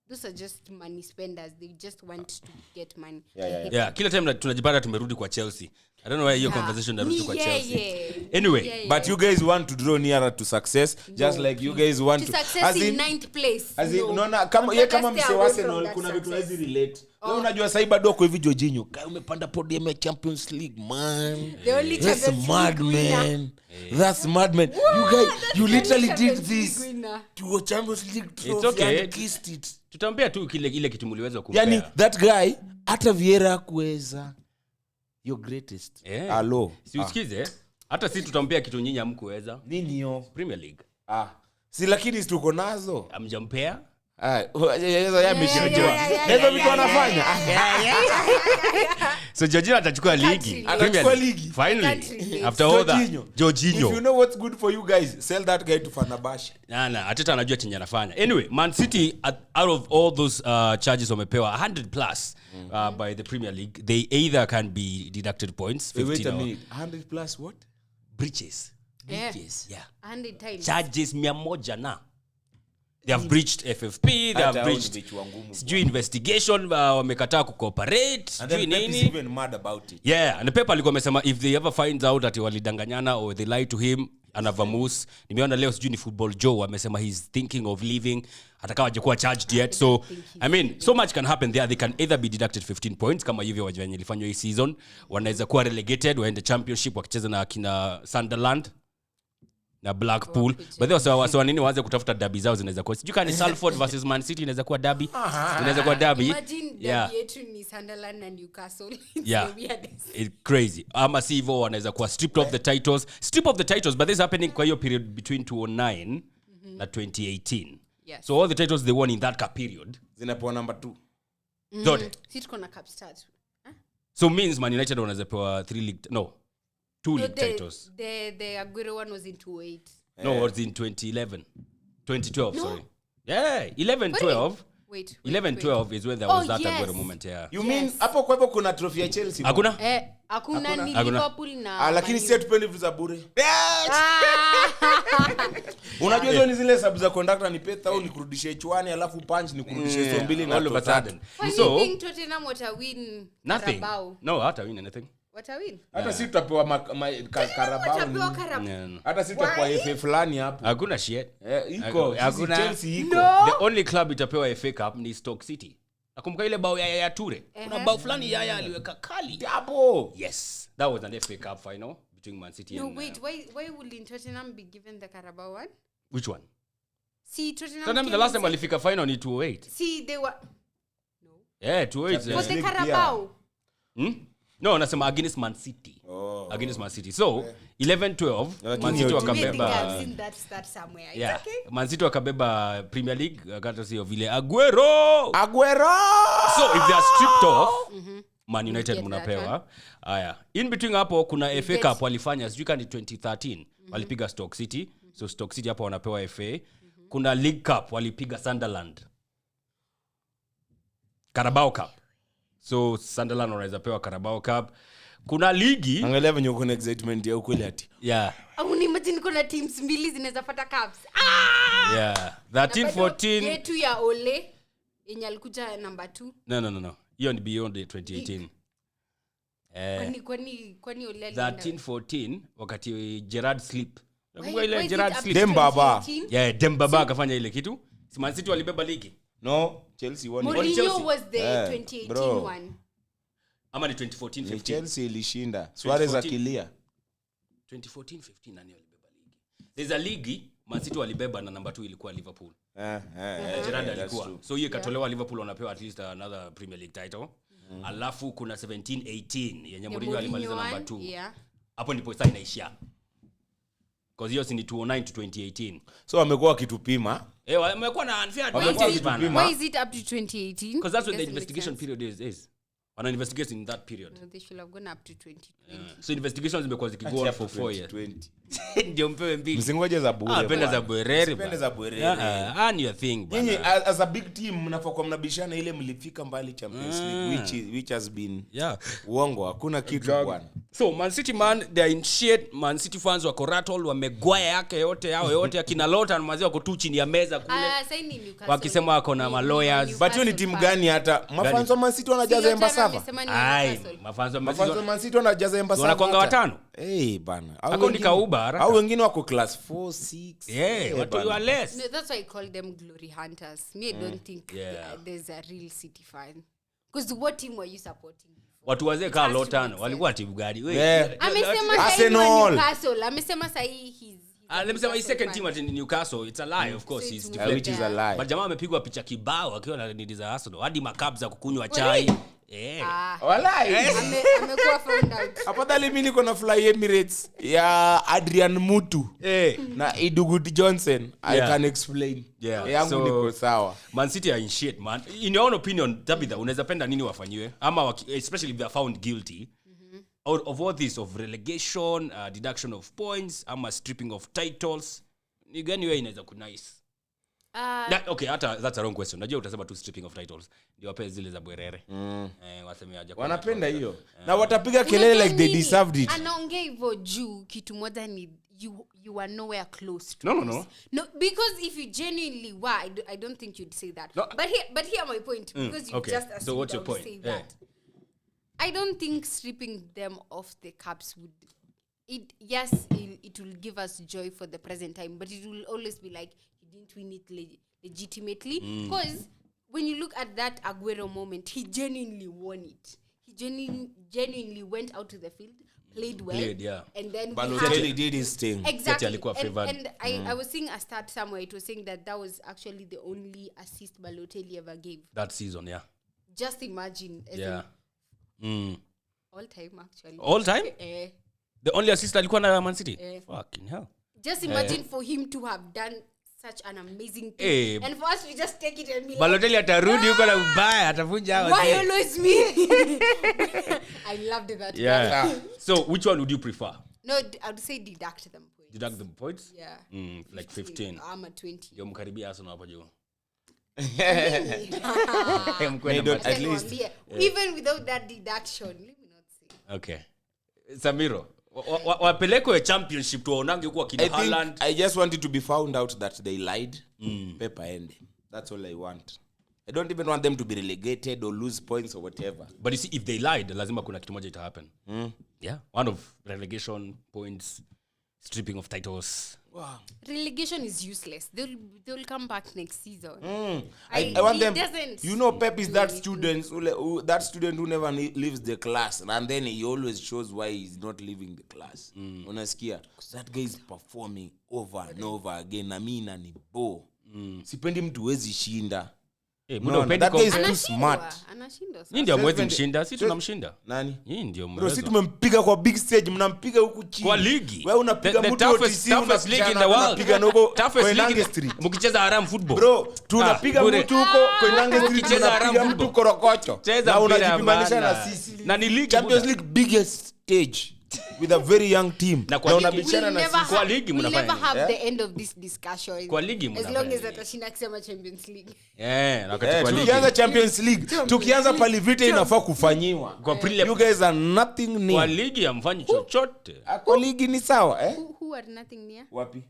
Those are just money spenders. They just want to get money. Yeah, kila time tunajipata tumerudi kwa Chelsea. I don't know why hiyo conversation narudi kwa Chelsea. Anyway, But you guys want to draw nearer to success, just like you guys want To to. success in ninth place. As in, No. unaona kama But ye let's kama stay mse away wa from Arsenal that kuna vitu success. hizi relate. Wewe unajua sasa bado kwa hivi Jorginho, kama umepanda podium ya Champions League, man. The only That's Champions mad, League winner. man. That's mad, man. You guys, That's you the literally only did Champions this League winner. to a Champions League trophy okay. and kissed it. Tutampea tu ile kitu mliweza kumpea. Yani that guy hata Vieira kuweza your greatest. Yeah. Hello. Si usikize. Hata sisi tutampea kitu nyinyi hamkuweza. Nini yo? Premier League. Si lakini tuko nazo. Amjampea? Hizo yameshajua. Hizo vitu wanafanya. So Jorginho atachukua ligi. Atachukua ligi. Finally. After all that. Jorginho. If you know what's good for you guys, sell that guy to Fenerbahce. Nah, Ateta anajua chenye anafanya. Anyway, Man City out of all those charges wamepewa 100 plus by the Premier League. They either can be deducted points, 15 Wait a or minute. 100 plus what? breaches. Yeah. Breaches, yeah. 100 times. Charges 100 na. They have breached FFP, they have breached sijui investigation, wamekataa kucooperate, And then sijui Pep is nini. even mad about it. Yeah, and the paper alikuwa amesema if they ever finds out ati walidanganyana or they lie to him, anavamus. Nimeona leo sijui ni Football Joe amesema he's thinking of leaving, atakawa hajakuwa charged yet. So I mean, so much can happen there. They can either be deducted 15 points kama hivyo wenye ilifanywa hii season, wanaweza kuwa relegated waende championship wakicheza na kina Sunderland na Blackpool. But they also nini waanze kutafuta derby zao zinaweza kuwa. Sijui kama ni Salford versus Man City inaweza kuwa derby. Inaweza kuwa derby. Imagine derby yetu ni Sunderland and Newcastle. It's Yeah. the weirdest. It's crazy. Ama si hivyo wanaweza kuwa stripped of the titles. Strip of the titles, but this is happening kwa hiyo period between 2009 na 2018. Yes. So all the titles they won in that period. Zinapewa number 2. Zote. Si tuko na Cup Stars. So means Man United wanaweza pewa 3 league. No. 2 league titles. The Aguero one was in 2008. No, it was in 2012, sorry. Yeah, 11-12. Wait. 11-12 is when there was that yes. Aguero moment, yeah. You mean hapo kwa hivyo kuna trophy ya Chelsea? Hakuna? Hakuna ni Hakuna. Liverpool na Lakini Man si tupendi vitu za bure. Unajua hizo ni zile sababu za conductor ni pesa au nikurudishie chwani alafu punch nikurudishie so mbili na all of a sudden. So, think Tottenham win nothing. Carabao? No, hata win anything. Win? hata si tutapewa Carabao. Watapewa Carabao. Yeah, no. Hata si tutapewa FA fulani hapo. Hakuna shit. Iko Hakuna. Chelsea iko. No. The only club itapewa FA Cup ni Stoke City. Nakumbuka ile bao ya Ture. Kuna bao fulani Yaya aliweka kali. Hapo. Yes, that was an FA Cup final between Man City and wait, why would Tottenham be given the Carabao one? Which one? See, Tottenham Tottenham the last time walifika final ni 2008. See, they were Yeah, 2008. was the Carabao. No, nasema against Man City. Against Man City. So, 11-12 Man City I think wakabeba. I've seen that somewhere. It's Yeah. okay. Man City wakabeba Premier League, wakati sio vile Aguero. So if they are stripped off, Man United get munapewa. Aya. In between hapo kuna FA get- Cup walifanya sijui kama ni 2013. Walipiga Stoke City. So Stoke City hapo wanapewa FA. Kuna League Cup walipiga Sunderland. Carabao Cup. So Sunderland wanaweza pewa Carabao Cup. Kuna ligi. Angalia venye uko na excitement ya ukweli ati. Yeah. Imagine kuna teams mbili zinaweza pata cups. Yeah. 13-14. Yetu ya Ole yenye alikuja number 2. No. Hiyo ni beyond the 2018. Kwani Ole alienda? 13-14 wakati Gerrard slip. Nakumbuka Why ile is Gerrard it up slip. to Dembaba. 2018? Yeah, Dembaba akafanya ile kitu. Si Man City walibeba ligi. No, Chelsea won. Mourinho Chelsea. was the Yeah, 2018 bro. one. Ama ni 2014-15. Ni Chelsea ilishinda. Suarez 2014. akilia. 2014-15 nani walibeba ligi? There's a league Man City walibeba na number 2 ilikuwa Liverpool. Gerrard that's alikuwa. true. So hiyo ikatolewa Liverpool wanapewa at least another Premier League title. Alafu kuna 17-18 yenye Mourinho alimaliza number 2. Yeah. Hapo ndipo sasa inaishia. Because hiyo si ni 2009 to 2018. So wamekuwa wakitupima. Wamekuwa na unfair Wamekuwa advantage bana. wakitupima. Why is it up to 2018? Because that's what the Doesn't make investigation sense. period is. Wana investigate in that period. No, they should have gone up to 2020. So investigations zimekuwa zikigo on for 4 years. 2020. Ndio mpewe mbili. Msingoje za bure. Penda za bwerere. Penda za bwerere. And your thing bana. Nyinyi as a big team mnapokuwa mnabishana ile mlifika mbali Champions League which has been uongo, hakuna kitu bwana. So Man City man, they are in shit. Man City fans wako rattled, wamegwaya yake yote yao yote akina Lotan mazao wako tu chini ya meza kule. Saini Newcastle. Wakisema wako na lawyers. But hiyo ni timu gani hata mafans wa Man City wanajaza Embasava? Ai, mafans wa Man City wanajaza Embasava. wanakonga watano. Bana. Akaunti kauba haraka. Au wengine wako class 4, 6. Yeah, watu you are less. No, that's why I call them glory hunters. Me, I don't think there's a real City fan. Because what team were you supporting? Watu wazee kama Lotan walikuwa timu gani? Amesema Arsenal. Newcastle. Amesema sahi he's Amesema his second team at Newcastle. It's a lie, of course. He's Which is a lie. But jamaa amepigwa picha kibao akiwa na nidi za Arsenal. Hadi makabs za kukunywa chai. Walai. amekuwa found out. Afadhali mimi niko na Fly Emirates ya Adrian Mutu na Idugut Johnson. I can explain. Yangu So, niko sawa. Man City are in shit, man. In your own opinion, Tabitha, unaweza penda nini wafanyiwe? Ama especially if they are found guilty out of all this, of relegation, deduction of points, ama stripping of titles. Ni gani wewe inaweza kunice? Okay, hata that's a wrong question. Najua utasema tu stripping of titles. Ndio wape zile za bwerere. Waseme aje. Wanapenda hiyo. Na watapiga kelele like they deserved it. Anaongea hivyo juu kitu moja ni you are nowhere close to No. No, because if you genuinely were, I don't think you'd say that. No. But here my point, because you okay. just assumed So what's your I would point? say that. I don't think stripping them off the caps would it will give us joy for the present time, but it will always be like he didn't win it legitimately, because when you look at that Aguero moment, he genuinely won it. He genuinely went out to the field, played well, and then Balotelli did his thing. Exactly. And I was seeing a stat somewhere. It was saying that was actually the only assist Balotelli ever gave that season. Just imagine. All time, actually. All time? The only assist alikuwa na Man City? Fucking hell. Just imagine for him to have done such an amazing thing. And for us to just take it and be Balotelli atarudi huko na ubaya, atavunja hapo. Why always me? I loved that. So, which one would you prefer? No, I would say deduct them points. Deduct the points? Yeah. Like 15. I'm at 20. Yo mkaribia Arsenal hapo juu. At least. Even without that deduction, let me not say. Okay. Sammyro, wapelekwe championship tuwaonange huko akina Haaland. I just want it to be found out that they lied. Pep aende. That's all I want. I don't even want them to be relegated or lose points or whatever. But you see, if they lied, lazima kuna kitu moja ita happen. Yeah, one of relegation points, stripping of titles. Wow. Relegation is useless. They'll come back next season. I want them. Doesn't You know, Pep is that student who never leaves the class, and then he always shows why he's not leaving the class. Unasikia? That guy is performing over and over again. Na mimi na ni bo. Sipendi mtu wezi shinda. That guy is too smart. Anashinda. Yeye ndio mwezi mshinda, si tunamshinda. Nani? Yeye ndio Bro, mwezi. si tumempiga kwa big stage, mnampiga huku chini. Kwa ligi. Wewe unapiga mtu toughest league in the world. Unapiga nobo Toughest Koinange league Street. mkicheza haram football. Bro, tunapiga mtu huko Koinange Street, Ukicheza haram tunapiga football. mtu korokocho. Na unajipimanisha na sisi. Na ni league. Champions League biggest stage with a very young team. Na kwa Na ligi- unabishana na sisi. Kwa ligi We'll mnafanya never nini? have the end of this discussion. Kwa ligi as mnafanya long as nini? atashinda kusema Champions League. Na wakati kwa ligi. Tukianza Champions League, tukianza pali vita inafaa kufanyiwa. Kwa Premier You guys are nothing kwa near. ligi hamfanyi chochote. Kwa ligi ni sawa, eh? Who are nothing near? Wapi?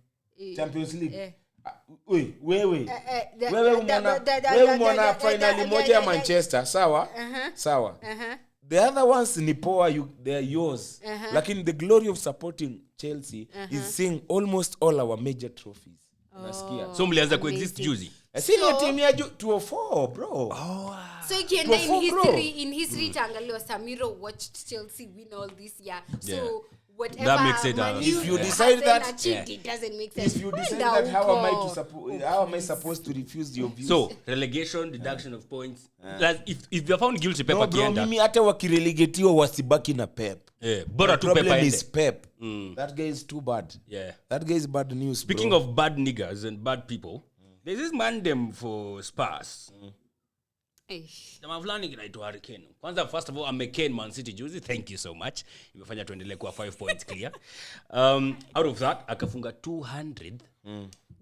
Champions League. Eh. Wewe mwana finali moja ya Manchester, sawa? Sawa. The other ones ni poa, they are yours. Lakini the glory of supporting Chelsea is seeing almost all our major trophies. Unasikia? So mlianza kuexist juzi. Sio team ya 204, bro. So ikienda Bro. in history itaangaliwa Sammyro watched Chelsea win all this year. Yeah. So whatever That makes it, Man U if you has decide then that- achieved, it doesn't make sense. If you decide Kwenda that, how huko. am I supposed to refuse your views? So, relegation, deduction of points. If you're found guilty, Pep no, bro, akienda. mimi hata wakirelegatiwa wasibaki na Pep. Bora The tu Pep problem aende. is Pep. That guy is too bad. Yeah. That guy is bad news. Speaking bro. of bad niggas and bad people, there's this man them for Spurs. Jamaa fulani kinaitwa Harry Kane. Kwanza, first of all, I'm a Kane Man City juzi. Thank you so much. Imefanya tuendelee kuwa 5 points clear. Out of that, akafunga 200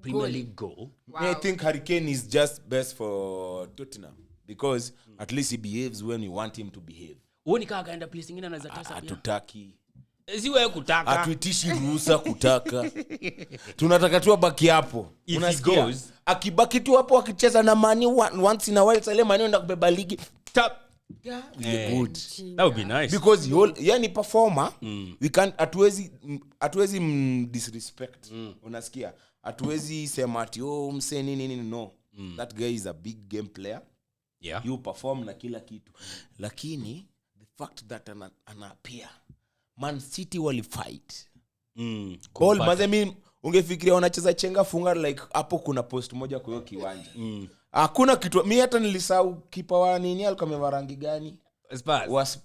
Premier League goal. I think Harry Kane is just best for Tottenham because at least he behaves when you want him to behave. Uoni kama kaenda place nyingine anaweza tesa pia. Hatutaki. Si wewe kutaka. Hatuitishi ruhusa kutaka. Tunataka tu abaki hapo. If he Unasikia? goes- Akibaki tu hapo akicheza na Man U once in a while, sale Man U enda kubeba ligi. Tap. Yeah, good. That would be nice. Because yani performer, we can't atuwezi disrespect. Unasikia? Atuwezi sema ati mse nini no. That guy is a big game player. Yeah. You perform na kila kitu. Lakini the fact that ana appear, Man City wali fight. All mazemi ungefikiria wanacheza chenga funga like hapo kuna post moja kwa hiyo kiwanja. Hakuna kitu. Mimi hata nilisahau kipa wa nini alikuwa amevaa rangi gani? Spurs.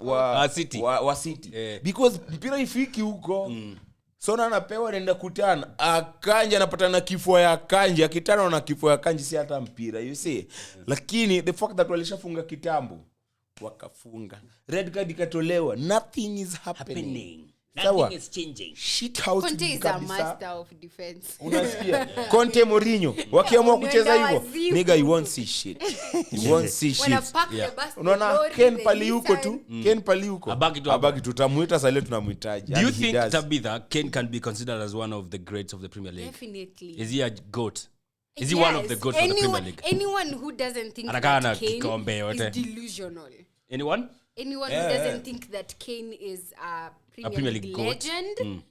City. Wa City. Because mpira ifiki huko. Sona anapewa nenda kutana. Akanja anapata na kifua ya Kanji, akitana na kifua ya Kanji si hata mpira, you see. Lakini the fact that walishafunga kitambo wakafunga. Red card ikatolewa. Nothing is happening. Nothing is changing. Shit house Conte is a kabisa. master of defense. Unasikia? Conte Mourinho wakiamua kucheza Unaenda hivyo, wazimu. nigga you won't see shit. You won't see Wanna shit. pack the bus, the Unaona lorry, Ken the pali huko Nissan. tu, Ken pali huko. Abaki tu tutamuita sale tunamhitaji. Do you And he think does. Tabitha Kane can be considered as one of the greats of the Premier League? Definitely. Is he a goat? Is he one of the goats of the Premier League? Anyone who doesn't think Anakaa na that Kane kikombe yote. is delusional. Anyone? Anyone who doesn't think that Kane is a Premier League goat. legend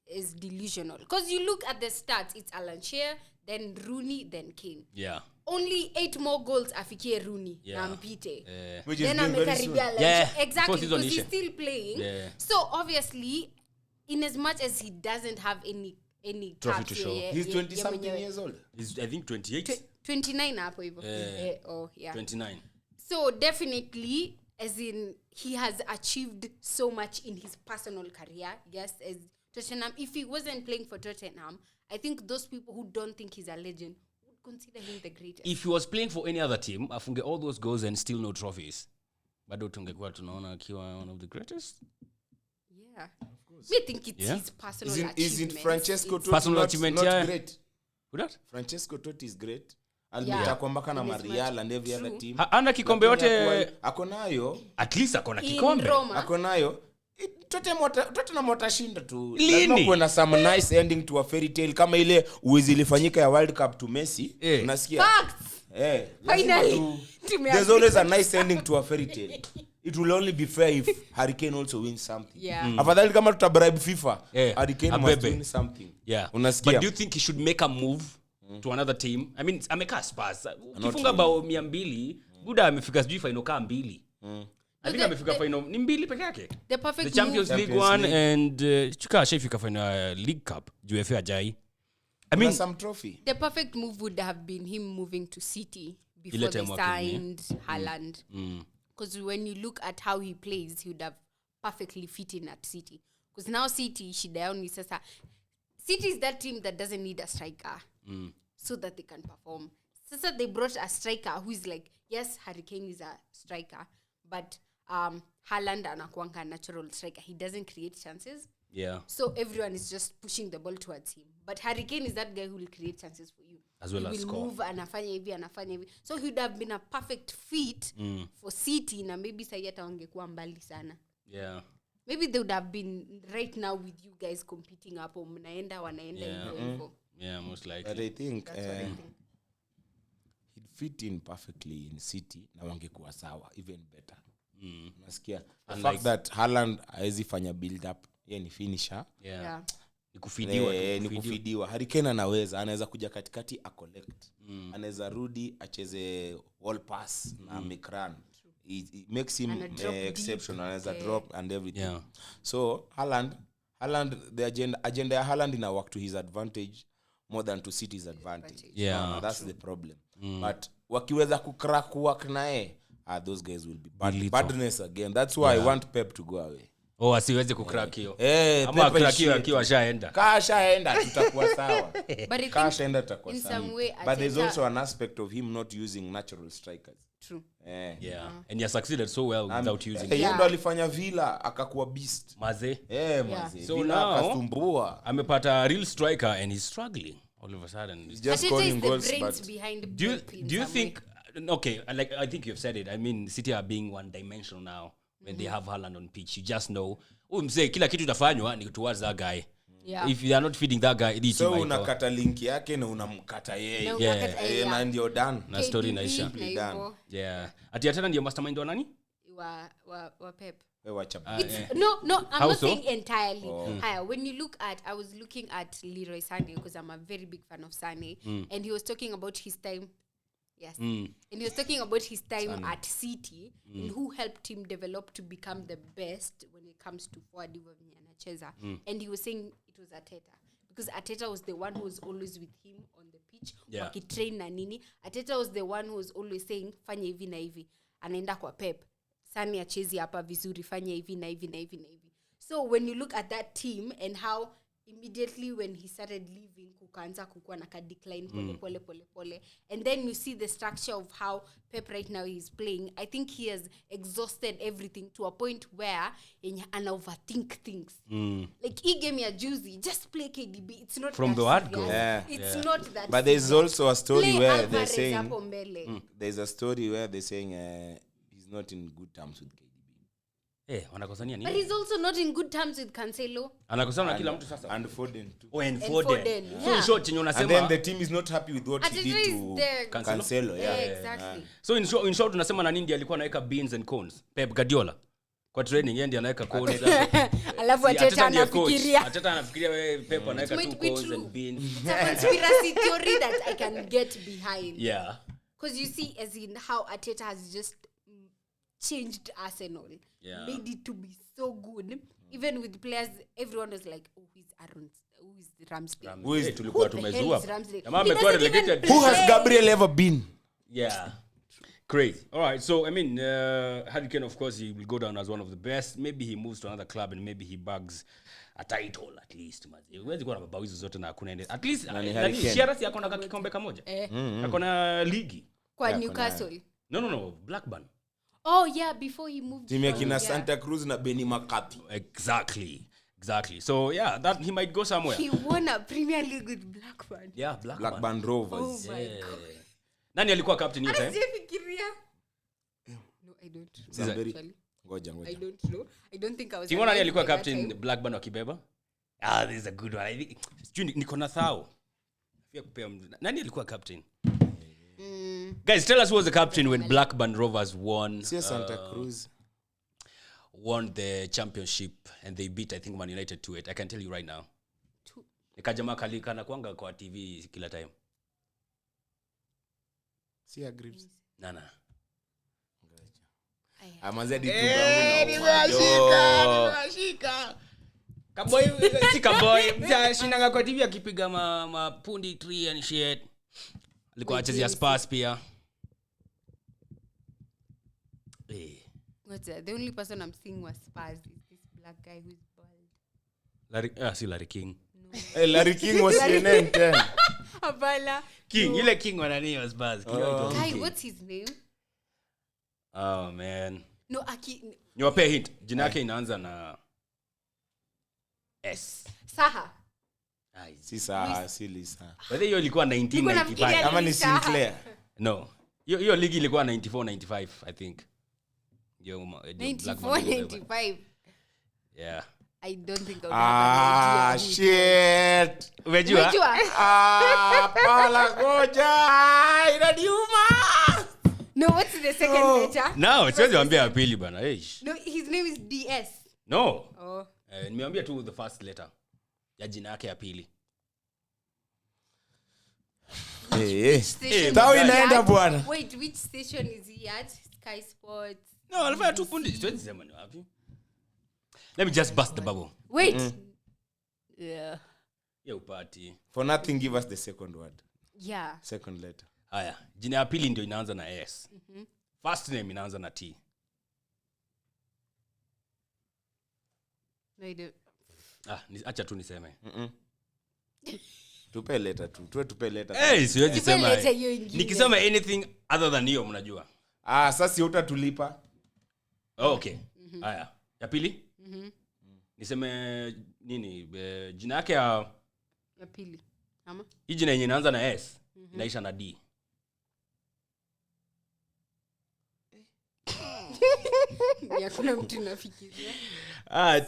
is delusional. Because you look at the stats, it's Alan Shearer, then Rooney, then Kane. Yeah. Only 8 more goals afikie Rooney Yeah. na mpite. Which is Then doing very soon. amekaribia Alan Yeah. Shearer. Exactly, Before season because he's ishe. still playing. Yeah. So obviously, in as much as he doesn't have any Trophy caps, to show. He's 20 something mwenyewe. years old. He's, I think, 28? 29 hapo hivyo. Yeah. 29. So definitely, as in, he has achieved so much in his personal career. Yes, as Tottenham. If he wasn't playing for Tottenham, I think those people who don't think he's a legend would consider him the greatest. If he was playing for any other team, afunge all those goals and still no trophies, bado tungekuwa tunaona akiwa one of the greatest. Yeah. Me think it's his personal Isn't achievement. Francesco Totti Personal achievement, not great? Who that? Francesco Totti is great. Almita mpaka na Marial and every other team. Ana kikombe yote ako nayo. at least akona In kikombe. Roma. Ako nayo. Tottenham watashinda tu. Lini? Lazima kuwe na some nice ending to a fairy tale kama ile uwezi ilifanyika ya World Cup to Messi. Unasikia? Facts. Finally. There's always a nice ending to a fairy tale. It will only be fair if Harry Kane also wins something. Yeah. Afadhali kama tutabribe FIFA, Harry Kane must Abebe. win something. Yeah. Unasikia? But do you think he should make a move to another team? I mean, ameka Spurs. Ukifunga bao 200, Buda amefika sijui final kama 2. I think amefika final ni 2 peke yake. The perfect The Champions move. League one and chuka shafika final League Cup. UEFA ajai. I mean, some trophy. The perfect move would have been him moving to City before Ile they time signed Haaland. Because when you look at how he plays, he would have perfectly fit in at City. Because now City, shida yao ni sasa. City is that team that doesn't need a striker so that they can perform. Sasa they brought a striker who is like, yes, Harry Kane is a striker, but Haaland anakuanga natural striker. He doesn't create chances. yeah. So everyone is just pushing the ball towards him. But Harry Kane is that guy who will create chances for you. As well he as will score. move, anafanya hivi. So he would have been a perfect fit for City na maybe sahi hata wangekuwa mbali sana. Yeah. Maybe they would have been right now with you guys competing hapo wanaenda hivyo. Yeah, most likely. But I think That's what I think. he'd fit in perfectly in City na wangekuwa sawa, even better. Unasikia? The fact that Haaland haezi fanya build up, yeye ni finisher. Yeah. Nikufidiwa tu. Nikufidiwa. Harry Kane anaweza kuja katikati a collect. Anaweza rudi acheze all pass na make run. It makes him exceptional. Anaweza drop and everything. Yeah. So Haaland the agenda ya Haaland ina work to his advantage more than to City's advantage. Yeah. That's the problem. But wakiweza kucrack work nae, those guys will be badness again. That's why I want Pep to go away. Oh, asiweze kucrack hiyo. Ama crack hiyo akiwa shaenda. Kashaenda tutakuwa sawa. But I Kashaenda think tutakuwa in sawa. some way But there's also an aspect of him not using natural strikers. true. Yeah. And he has succeeded so well without using Yeye ndo alifanya Villa akakuwa beast. Maze. Mazi. So Villa now akasumbua. amepata a real striker and he's struggling all of a sudden. He's just Arteta scoring is the goals, brains but behind Do Pep in you some think way. okay, like I think you've said it. I mean, City are being one dimensional now when they have Haaland on pitch. You just know, mzee kila kitu itafanywa ni towards that guy. Yeah. If they are not feeding that guy, it so unakata link yake na unamkata yeye. Na ndio done. Na story inaisha. Done. Yeah. Ati Arteta ndio mastermind wa nani? Wa Pep. Wewe acha. No, I'm How not so? saying entirely. When you look at, I was looking at Leroy Sané because I'm a very big fan of Sané, and he was talking about his time. Yes, and he was talking about his time at City and who helped him develop to become the best when it comes to forward anacheza. And he was saying it was Arteta because Arteta was the one who was always with him on the pitch. Wakitrain na nini. Arteta was the one who was always saying fanya hivi na hivi. Anaenda kwa Pep. Sani achezi hapa vizuri fanya hivi na hivi na hivi na hivi. So when you look at that team and how immediately when he started leaving kukaanza kukua na ka decline pole and then you see the structure of how Pep right now is playing. I think he has exhausted everything to a point where ana overthink things. Like he gave me a juicy, just play KDB. It's not From that the word serious. go. Yeah. It's not that But there's serious. also a story Play where Alvarez they're saying hapo mbele. there's a story where they're saying he's not in good terms with KDB. Wanakosania But nini? he's also not in good terms with Cancelo. Anakosana na kila mtu sasa. And Foden too. Oh, and Foden, Foden. So yeah. in short chenye And then unasema the team is not happy with what he Arteta did is to there. Cancelo. Yeah, Yeah. exactly. so in short unasema na nini ndiye alikuwa anaweka beans and cones? Pep Guardiola. Kwa training yeye ndiye anaweka cones. Alafu Arteta anafikiria. Arteta anafikiria wewe Pep anaweka It two might be cones true. and beans. It's a conspiracy theory that I can get behind. Yeah. Because you see, as in how Arteta has just changed Arsenal, made it to be so good. Even with players, everyone was like, "Oh, who is Ramsdale? Who is tulikuwa Who the hell tumezua. is Ramsdale? Jamaa He amekuwa doesn't even relegated. Who has play." Gabriel ever been? Yeah. Crazy. All right. So, I mean, Harry Kane, of course, he will go down as one of the best. Maybe he moves to another club and maybe he bags a title at least. Huwezi kuwa na mabao hizo zote na hakuna ende. At least, Shiarasi ako na kikombe kamoja. Ako na ligi. Kwa Newcastle. No. Blackburn. Oh, yeah, before he moved. Timu ya kina Santa Cruz na Benny McCarthy. Exactly. Exactly. So yeah, that he might go somewhere. He won a Premier League with Blackburn. Yeah, Blackburn. Blackburn Rovers. Oh my God. Nani alikuwa captain hiyo time? Sijafikiria. No, I don't know. It's a very- Actually, Ngoja. I don't know. I don't think I was. Timona nani alive alikuwa by that captain time. Blackburn wakibeba? Ah, this is a good one. I think sijui niko na thao. Pia kupea nani alikuwa captain? Guys, tell us who was the captain when Blackburn Rovers won Santa Cruz. won the championship and they beat I think Man United 2-8. I can tell you right now. Nikajama kalikana kwanga kwa TV kila time. Sia Grips. Nana. Amazedi tu. Nimewashika. Kaboy, si kaboy. Shinanga kwa TV akipiga mapundi 3 and shit. Alikuwa achezea Spurs pia. What's that? The only person I'm seeing was Spurs is this black guy who's bald. Larry King. Hey, Larry King was CNN 10. Abala. King, ile King wanani was Spurs. Guy, what's his name? Oh man. No, Aki. Niwape hint. Jina yake inaanza na S. Saha. Si Saha, si Lisa. Whether hiyo ilikuwa 1995 Ama ni Sinclair. no. Hiyo ligi ilikuwa 94 95 I think. 94, 95. Yeah. I don't think I would have an idea. Shit. Umejua? Pala goja. Inaniuma. No, what's the second letter? No, siwezi waambia ya pili bana. No, his name is DS. No. Oh. Nimeambia tu the first letter ya jina yake ya pili. Tao inaenda bwana. Wait, which station is he at? Sky Sports. No, alifanya tu pundi. Siwezi sema ni wapi. Let me just bust the bubble. Wait. Yeah. Ya upati. For nothing, give us the second word. Yeah. Second letter. Haya, jina ya pili ndio inaanza na S. First name inaanza na T. No, I don't. Acha tu niseme. Tupe letter tu. Tupe letter. Siwezi Tupe sema. letter hiyo ingine. Nikisema anything other than hiyo mnajua. Sasa utatulipa. Oh, okay. Haya, ya pili? Niseme nini? Jina yake ya pili. Ama? hii jina yenye inaanza na S inaisha na D. Ya kuna mtu nafikiria.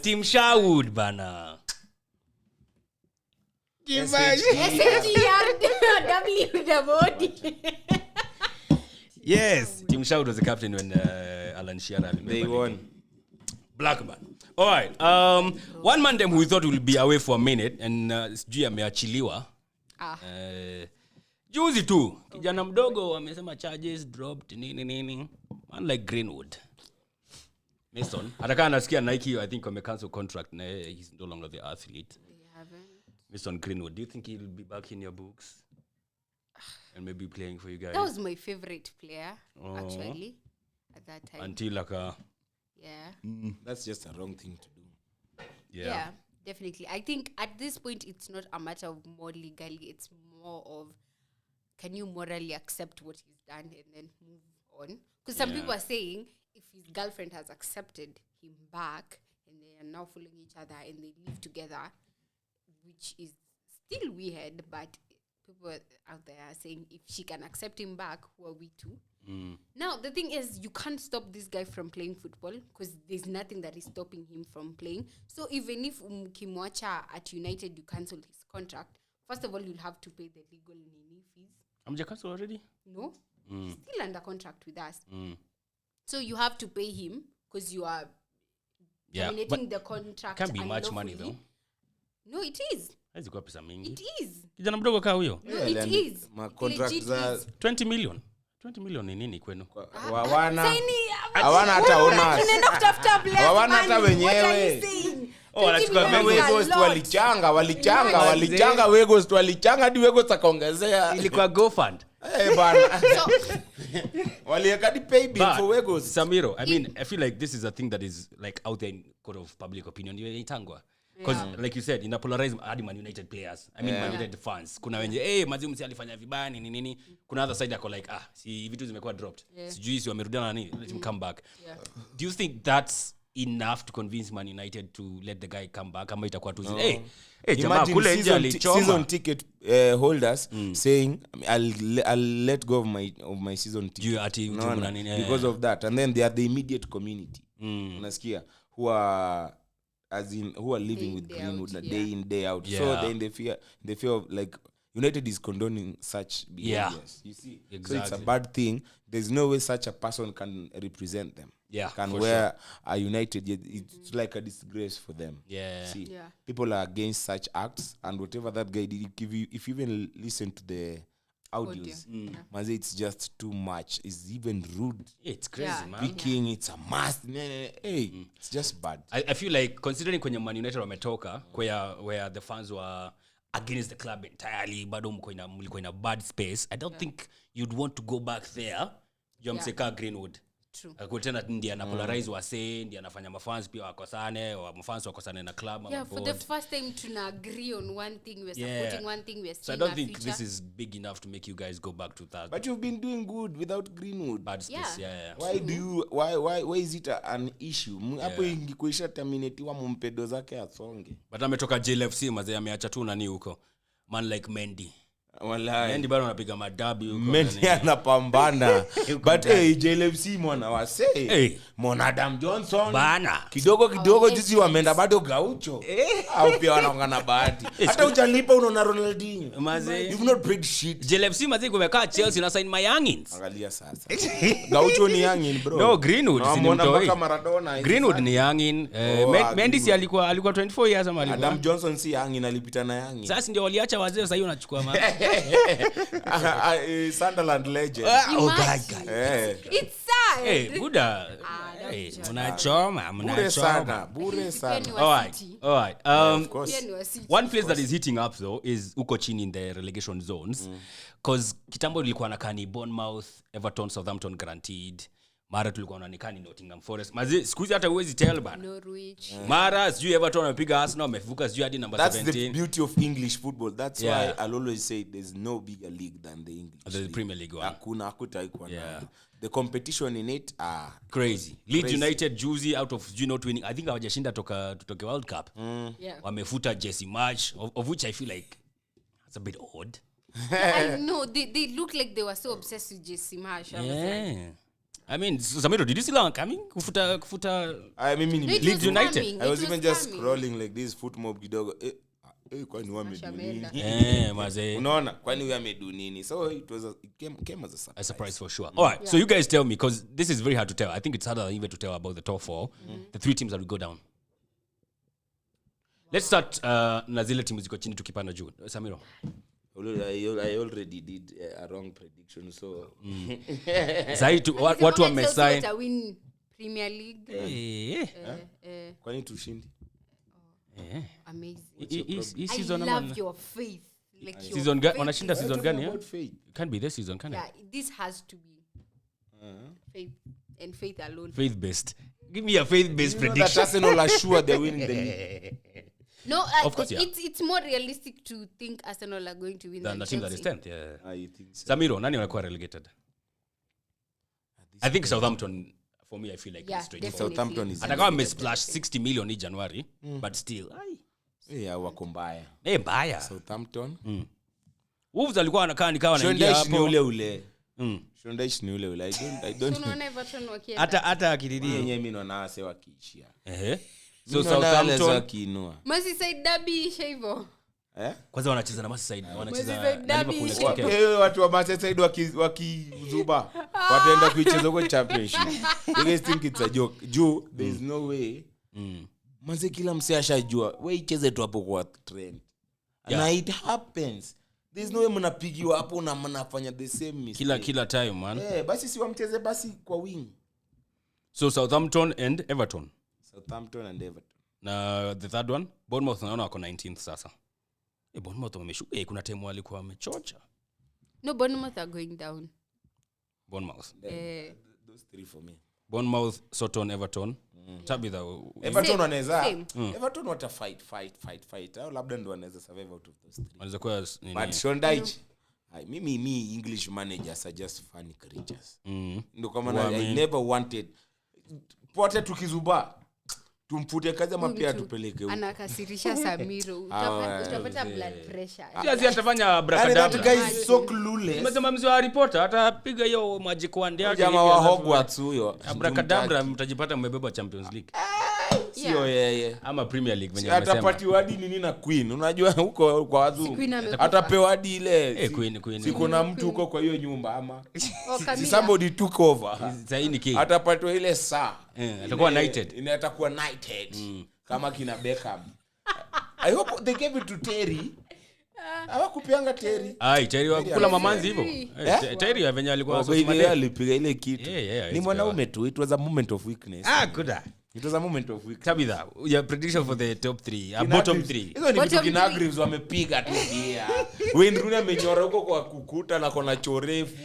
Team Sherwood bana. Yes, Team Sherwood was the captain when Alan Shearer They won. Blackburn. All right. One man them we thought will be away for a minute and sijui ameachiliwa. Juzi tu kijana mdogo amesema charges dropped nini. Man like Greenwood. Mason. Ataka anasikia Nike I think cancel contract na he's no longer the athlete. They haven't. Mason Greenwood, do you think he'll be back in your books? And maybe playing for you guys? That was my favorite player, actually, at that time. Until like yeah. That's just a wrong thing to do. Yeah, definitely. I think at this point, it's not a matter of more legally. It's more of, can you morally accept what he's done and then move on? Because some people are saying, if his girlfriend has accepted him back and they are now following each other and they live together, which is still weird, but people out there are saying if she can accept him back, who are we to? Now, the thing is, you can't stop this guy from playing football because there's nothing that is stopping him from playing. So even if Kimwacha at United, you cancel his contract, first of all, you'll have to pay the legal fees. Amja cancel already? No. He's still under contract with us. So you have to pay him because you are terminating the contract. Can't be much money though. No, it is. Hizi kwa pesa mingi. It is. Kijana mdogo kaa huyo. No, it is. My contract Legit za is. 20 million. 20 million ni nini kwenu? hawana Saini- hawana hata owners. Tunaenda kutafuta players, Hawana man. hata What are you wenyewe. saying? wanachukua 20 million is a Wegos lot. walichanga Wegos hadi Wegos akaongezea Ilikuwa GoFund. bana So, walieka di pay bill for Wegos. Sammyro, I mean, I feel like this is a thing that is like out there in court of public opinion. Itangwa. Because like you said, ina polarize hadi Man United players. I mean, Man United fans. Kuna wenye, Mazimu si alifanya vibaya nini. Kuna other side yako like, si vitu zimekuwa dropped. Sijui si wamerudiana na nini. Let him come back. Do you think that's enough to convince Man United to let the guy come back kama itakuwa tu hey jamaa Imagine kule nje alichoma season ticket holders saying I'll let go of my season ticket because of that, and then they are the immediate community unasikia who are living with Greenwood day in day out. So then they fear of like United is condoning such behaviors. You see, exactly. So it's a bad thing. There's no way such a person can represent them. Can wear a United. It's like a disgrace for them. See, people are against such acts, and whatever that guy did, if you even listen to the audios, it's just too much. It's even rude. It's crazy, man. Speaking, it's a must. Hey, it's just bad. I feel like considering kwenye Man United wametoka where the fans were against the club entirely, bado mlikuwa in a bad space, I don't think you'd want to go back there. Mseka Greenwood. True. Akutena ndiye ana polarize wase, ndiye anafanya mafans pia wakosane, mafans wakosane na club. For the first time to agree on one thing, we're supporting one thing, we're seeing so I don't think this is big enough to make you guys go back to that. But you've been doing good without Greenwood. Bad space, Why is it an issue? Hapo ingekuisha terminatiwa mumpedo zake asonge. But ametoka JLFC mazee ameacha tu nani huko. Man like Mendy. Wallahi. Mendy bado anapiga madabi huko. Mendy anapambana. But JLFC mwana wase. Monadam Johnson. Bana. Kidogo jinsi wameenda bado Gaucho. Au pia wanaongana bahati. Hata hujalipa unaona Ronaldinho. Mazee. You've not paid shit. JLFC mazee kumekaa Chelsea na sign my youngins. Angalia sasa. Gaucho ni youngin bro. No, Greenwood si mtoi. Maradona. Greenwood ni youngin. Mendy si alikuwa 24 years ama alikuwa. Adam Johnson si youngin, alipita na youngin. Sasa ndio waliacha wazee, sasa hiyo unachukua mama. Sunderland legend. God. It's sad. Hey, Buddha. Mnachoma. Bure sana. All right. Of course. One place that is heating up though is uko chini in the relegation zones, cause kitambo ilikuwa nakani Bournemouth, Everton, Southampton guaranteed. Mara tulikuwa naonekana Nottingham Forest. Mazi sikuzi hata uwezi tell bana. Norwich. Mara sijui Everton wamepiga Arsenal, wamevuka sijui hadi number 17. That's the beauty of English football. That's why I'll always say there's no bigger league than the English the league. Premier League one. Hakutaikuwa na. The competition in it crazy. Leeds United juicy out of not winning. I think hawajashinda toke World Cup. Wamefuta Jesse March, of which I feel like it's a bit odd. I know they look like they were so obsessed with Jesse March. I mean, Sammyro, did you see long coming? Kufuta Leeds United. I was even just scrolling like this foot mob kidogo. Kwani wamedu nini? Maze. Unaona, kwani wamedu nini? So it came as a surprise for sure. All right, so you guys tell me, because this is very hard to tell. I think it's harder even to tell about the top four, the three teams that will go down. Let's start na zile timu ziko chini tukipanda juu. Sammyro. I already did a wrong prediction, so watu wamesign win Premier League. Kwani tushindi? Amazing. I love your faith. Like your season gani? Wanashinda season gani? It can't be this season, can it? This has to be faith and faith alone. Faith based. Give me a faith based prediction. That Arsenal are sure they're winning the league. No, of course, it's more realistic to think Arsenal are going to win than the team that is 10th. You think so? Sammyro, nani wanakuwa relegated? I think Southampton. For me, I feel like it's straight. Southampton is. Atakawa wamesplash 60 million in January, but still. Wako mbaya. Mbaya. Southampton. Wolves alikuwa wanakaa nikawa wanaingia hapo. Shondaish ni ule. I don't. Tunaona Everton wakienda. Hata akididie yenyewe mimi naona ase wakiishia. So Southampton wakiinua. Merseyside derby isha hivyo. Kwanza wanacheza na Merseyside, wanacheza na Liverpool. Watu wa Merseyside wakizuba wataenda kuicheza kwa championship. You guys think it's a joke? There is no way. Manze kila mse ashajua wewe icheze tu hapo kwa trend. And it happens. There is no way mnapigiwa hapo na mnafanya the same mistake. Kila time, man. Basi si wamcheze basi kwa wing. So Southampton and Everton. Southampton and Everton. Na the third one, Bournemouth naona wako 19th sasa. Bournemouth wameshuka. Kuna time walikuwa wamechocha. No, Bournemouth are going down. Bournemouth. Those three for me. Bournemouth, Soton, Everton. Tabitha. Everton wanaweza. Everton wata fight. Au labda ndo wanaweza survive out of those three. Wanaweza kuwa But Shondaichi. Me English managers are just funny creatures. Ndo kama I never wanted. Pote tukizuba. Tumfute kazi ama pia Mtu tupeleke huko. Anakasirisha Sammyro. Utapata blood pressure. Sasa atafanya And that abracadabra. guy is so clueless. Umesema mzee wa reporter atapiga hiyo magic wand yake. Jamaa wa Hogwarts huyo. Abracadabra mtajipata mmebeba Champions League. Sio yeye. Ama Premier League venye wamesema. Atapatiwa hadi nini na Queen. Unajua huko kwa wazungu. Atapewa hadi ile. Queen. Siko na mtu huko kwa hiyo nyumba ama. Camilla. Somebody took over. Sasa ni king. Atapatiwa ile saa. Atakuwa knighted. Atakuwa knighted. Kama kina Beckham. I hope they gave it to Terry. Hawakupianga Terry. Terry wakula mamanzi hivyo. Terry venye alikuwa Ile alipiga ile kitu. Yeah, ni mwanaume tu. It was a moment of weakness. Kuda. It was a moment of weakness. Tabitha, your prediction for the top 3, bottom 3. Hizo ni vitu kina Greaves wamepiga tu pia. Wayne Rooney amenyora huko kwa kukuta na kona chorefu.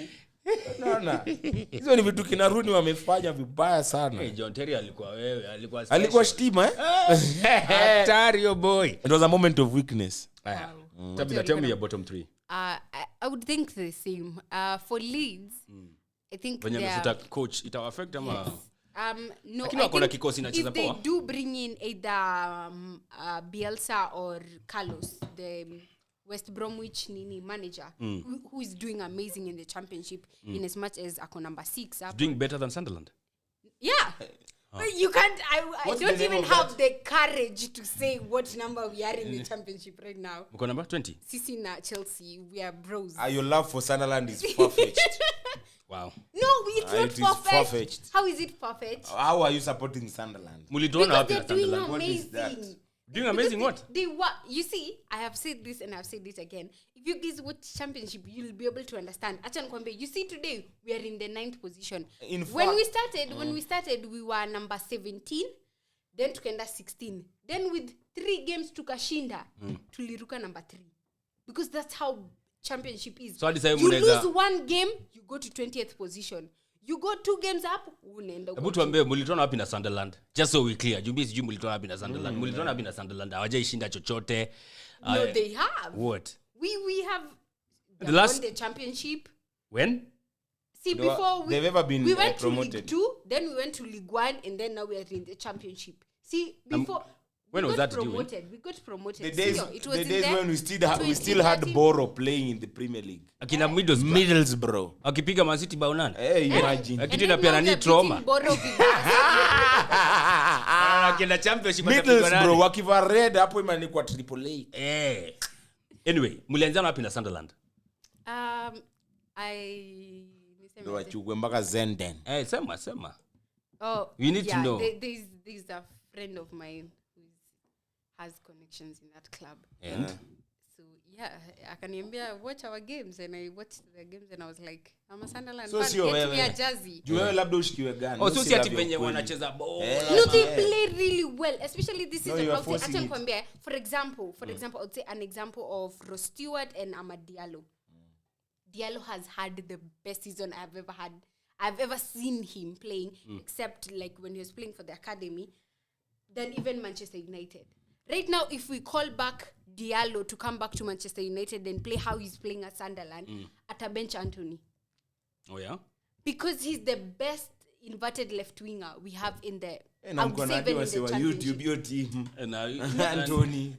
Unaona? Hizo ni vitu kina Rooney wamefanya vibaya sana. John Terry Alikuwa stima Hatari yo boy. It was a moment of weakness. Tabitha, tell me your bottom 3. I would think the same. For Leeds, I think When you coach it will affect them. no, Lakini wako na kikosi inacheza if they poa. do bring in either Bielsa or Carlos, the West Bromwich manager, who is doing amazing in the championship, in as much as ako number 6 up. Doing better than Sunderland. Yeah. You can't. I What's don't the name even of have the courage to say what number we are in the championship right now. Uko number 20. Sisi na Chelsea, we are bros. Your love for Sunderland is far-fetched. Wow. No, it's not it is far-fetched. far-fetched. How is it far-fetched? How are you supporting Sunderland? Mulituona Because wapi they're na doing Sunderland? What is that? amazing. Doing amazing what? You see, I have said this and I've said it again. If you guys watch championship, you'll be able to understand. Acha nikwambie, you see today we are in the 9th position. When we started, we were number 17, then tukaenda 16. Then with 3 games tukashinda, tuliruka number 3. Because that's how championship is. So you lose 1 game, you go to 20th position. You go 2 games up, unaenda. Hebu tuambie mulitoana wapi na Sunderland? Just so we clear. Jumbi sijui mulitoana wapi na Sunderland. Mulitoana wapi na Sunderland? Hawajaishinda chochote. No, they have. What? We have won the championship. When? See, before they've ever been we went promoted. to League 2, then we went to League 1, and then now we are in the championship. See, before when we was got that due? promoted? We got promoted. The days, it was the in days there. when we still had 2013. Borough playing in the Premier League. Akina Middlesbrough. Middlesbrough. Akipiga Man City bao 9. Imagine. And Kitu then inapia now nani they're trauma. beating Borough vibaya. Akienda championship Middlesbrough wakiva red hapo imeandikwa AAA. Anyway, mulianzana wapi na Sunderland? Ndio wachukue mpaka Zenden. Sema. Oh, We need to know. There's a friend of mine who has connections in that club. And So yeah, akaniambia watch our games, and I watched the games and I was like, I'm a Sunderland So fan. sio Get me a wewe. jersey. Juu wewe labda ushikiwe gani? so si ati venye wanacheza ball. No, they play really well, especially this No, season. you are I'll say, forcing acha it. nikwambie, for example, I would say an example of Ross Stewart and Amad Diallo. Diallo has had the best season I've ever seen him playing, except like when he was playing for the academy, than even Manchester United. Right now, if we call back Diallo to come back to Manchester United and play how he's playing at Sunderland, at a bench Anthony. Oh yeah. Because he's the best inverted left winger we have in the Na mko na wase wa YouTube hiyo team.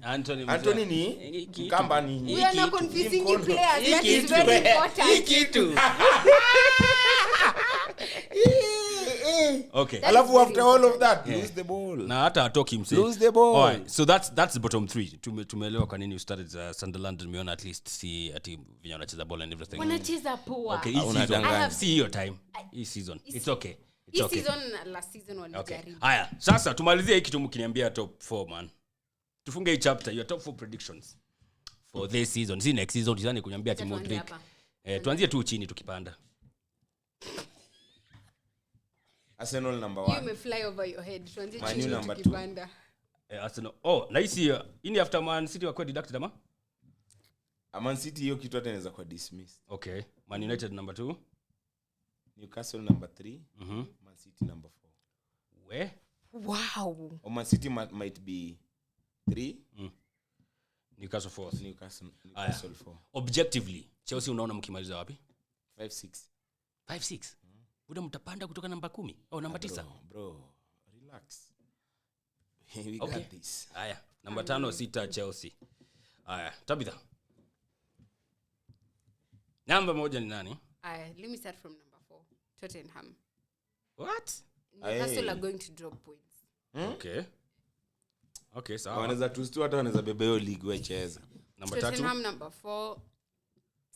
Anthony ni Kamba ni. We are not confusing the players. That is very important. Okay. Alafu after all of that, lose the ball. Na hata atoki mse. Lose the ball. Alright, so that's the bottom 3. Tumeelewa kwa nini you started Sunderland, tumeona at least see ati vile wanacheza ball and everything. Wanacheza poa. Okay, hii season. I have See your time. Hii season. It's okay. It's okay. Season last season Okay. walijaribu. Haya, sasa tumalizie hiki mkiniambia top 4 man. Tufunge hii chapter, your top 4 predictions for this season. Si next season tuzani kuniambia ati Modric. Tuanzie tu chini tukipanda. Arsenal number You 1. may fly over your head. Tuanze Man chini U number tukipanda. Arsenal. Oh, na hii ini after Man City wako deducted ama? Man City hiyo kitu hata inaweza kuwa dismissed. Okay. Man United number 2. Newcastle number 3. Man City number 4. Where? Wow. Or Man City might be 3. Newcastle 4th. Newcastle 4. Objectively, Chelsea unaona mkimaliza wapi? 5-6. 5-6. Buda mtapanda kutoka namba 10 au namba 9. Bro, relax. We Okay. got this. Aya, namba 5 6 Chelsea. Aya, Tabitha. Namba 1 ni nani? Let me start from number 4. Tottenham. What? Newcastle are going to drop points. Okay, sawa. Wanaweza tustu hata wanaweza bebe hiyo league wecheza. Namba 3. Tottenham number 4.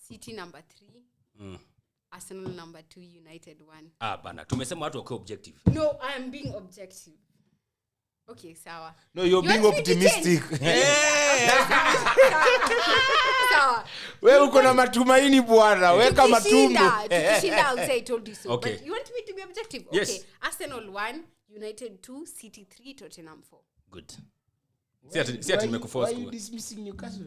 City number 3. Arsenal number 2, United 1. Bana, tumesema watu wako objective. No, I am being objective. Okay, sawa. No, you're being optimistic. Sawa. Wewe uko na matumaini bwana. Weka matumbo. Tukishinda, I'll say I told you so. Okay. But you want me to be objective? Yes. Okay. Arsenal 1, United 2, City 3, Tottenham 4. Good. Si ati nimekuforce. Why you dismissing Newcastle?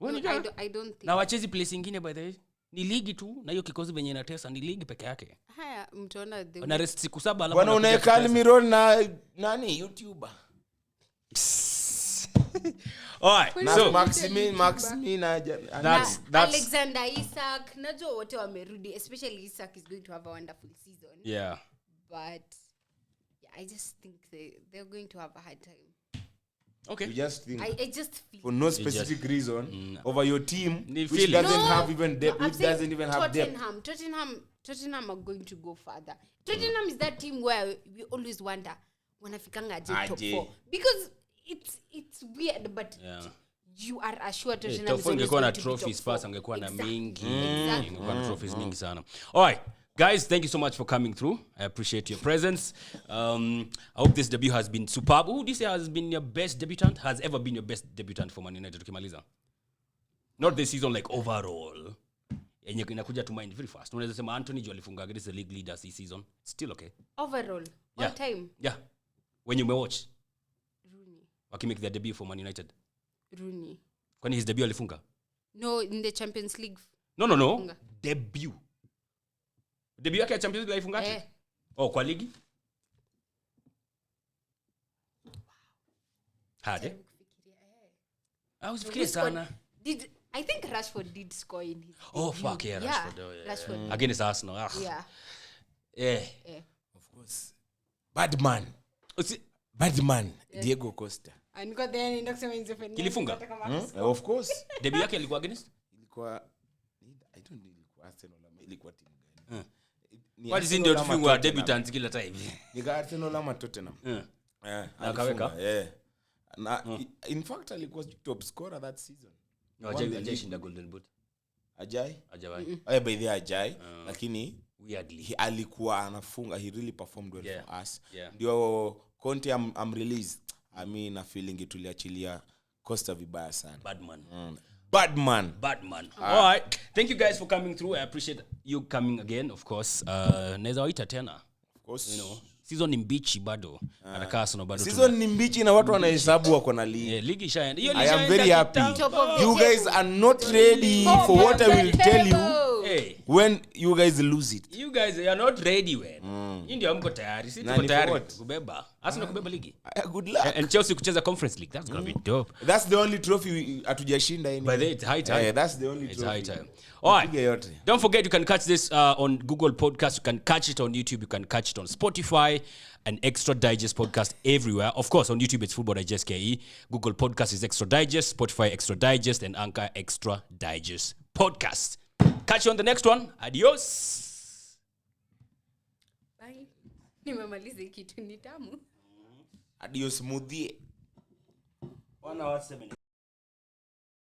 No, I don't think. Na wachezi place nyingine by the way. Ni ligi tu na hiyo kikosi venye inatesa ni ligi peke yake. Haya, mtaona the Na rest siku 7 alafu Bwana unaweka Sammyro na nani YouTuber. Alright. Na So Maxime na that's Alexander Isak, najua wote wamerudi, especially Isak is going to have a wonderful season. yeah. But yeah, I just think they're going to have a hard time. Okay. you just think I just feel for no specific reason over your team Ni which feel it. doesn't have even depth, I'm which saying doesn't even have depth. Tottenham are going to go further. Tottenham is that team where we always wonder wanafikanga aje top 4 because it's weird, but you are assured Tottenham is angekuwa na going to be trophies top 4. pass angekuwa na mingi. Exactly. Angekuwa na trophies mingi sana. All right. Guys, thank you so much for coming through. I appreciate your presence. I hope this debut has been superb. Who this year has been your best debutant? Has ever been your best debutant for Man United? Tukimaliza. Not this season, like overall. Yenye inakuja to mind very fast. Unaweza sema Anthony jo alifunga against the league leaders this season. Still okay. Overall, all Yeah. time. Yeah. When you may watch. Rooney. Wakimake their debut for Man United. Rooney. Kwani his debut alifunga? No, in the Champions League. No. Funga. Debut. Debut yake ya Champions League alifunga? Oh, kwa ligi? Hade? Usifikirie sana. I think Rashford did score in his Oh, debut. fuck, yeah, Rashford. Oh, yeah. Rashford. Against Arsenal. Yeah. Of course. Bad man Diego Costa. And got there in Dr. Winzefeld. Kilifunga? Of course. Debut yake alikuwa against? Ilikuwa I don't know ilikuwa Arsenal ama ilikuwa timu gani. What is in the thing where debutants kila time? Ni Arsenal ama Tottenham. Na akaweka? Na in fact alikuwa top scorer that season. Ajai shinda Golden Boot. Ajai? Ajai. By the Ajai, lakini weirdly alikuwa anafunga, he really performed well for us. Yeah. Conte I'm released. I mean a feeling tuliachilia Costa vibaya sana. Bad man. All right. Thank you guys for coming through. I appreciate you coming again, of course. Naweza waita tena. Of course. You know, season ni mbichi bado. Anakaa sana bado. Season ni mbichi na watu wanahesabu wako na league. Ligi ishaenda. I am very happy. You guys are not ready for what I will tell you when you guys lose it. You guys are not ready when. Ndio hamko tayari. Sisi tuko tayari kubeba. Arsenal kubeba ligi. Good luck. And Chelsea kucheza Conference League. That's going to be dope. That's the only trophy hatujashinda any. By the way, it's high time. That's the only It's trophy. high time. All right. Don't forget you can catch this on Google Podcast. You can catch it on YouTube. You can catch it on Spotify and Extra Digest Podcast everywhere. Of course, on YouTube it's Football Digest KE. Google Podcast is Extra Digest, Spotify Extra Digest, and Anchor Extra Digest Podcast. Catch you on the next one. Adios. Bye. Nimemaliza kitu ni tamu. Adios smoothie. 1 hour 7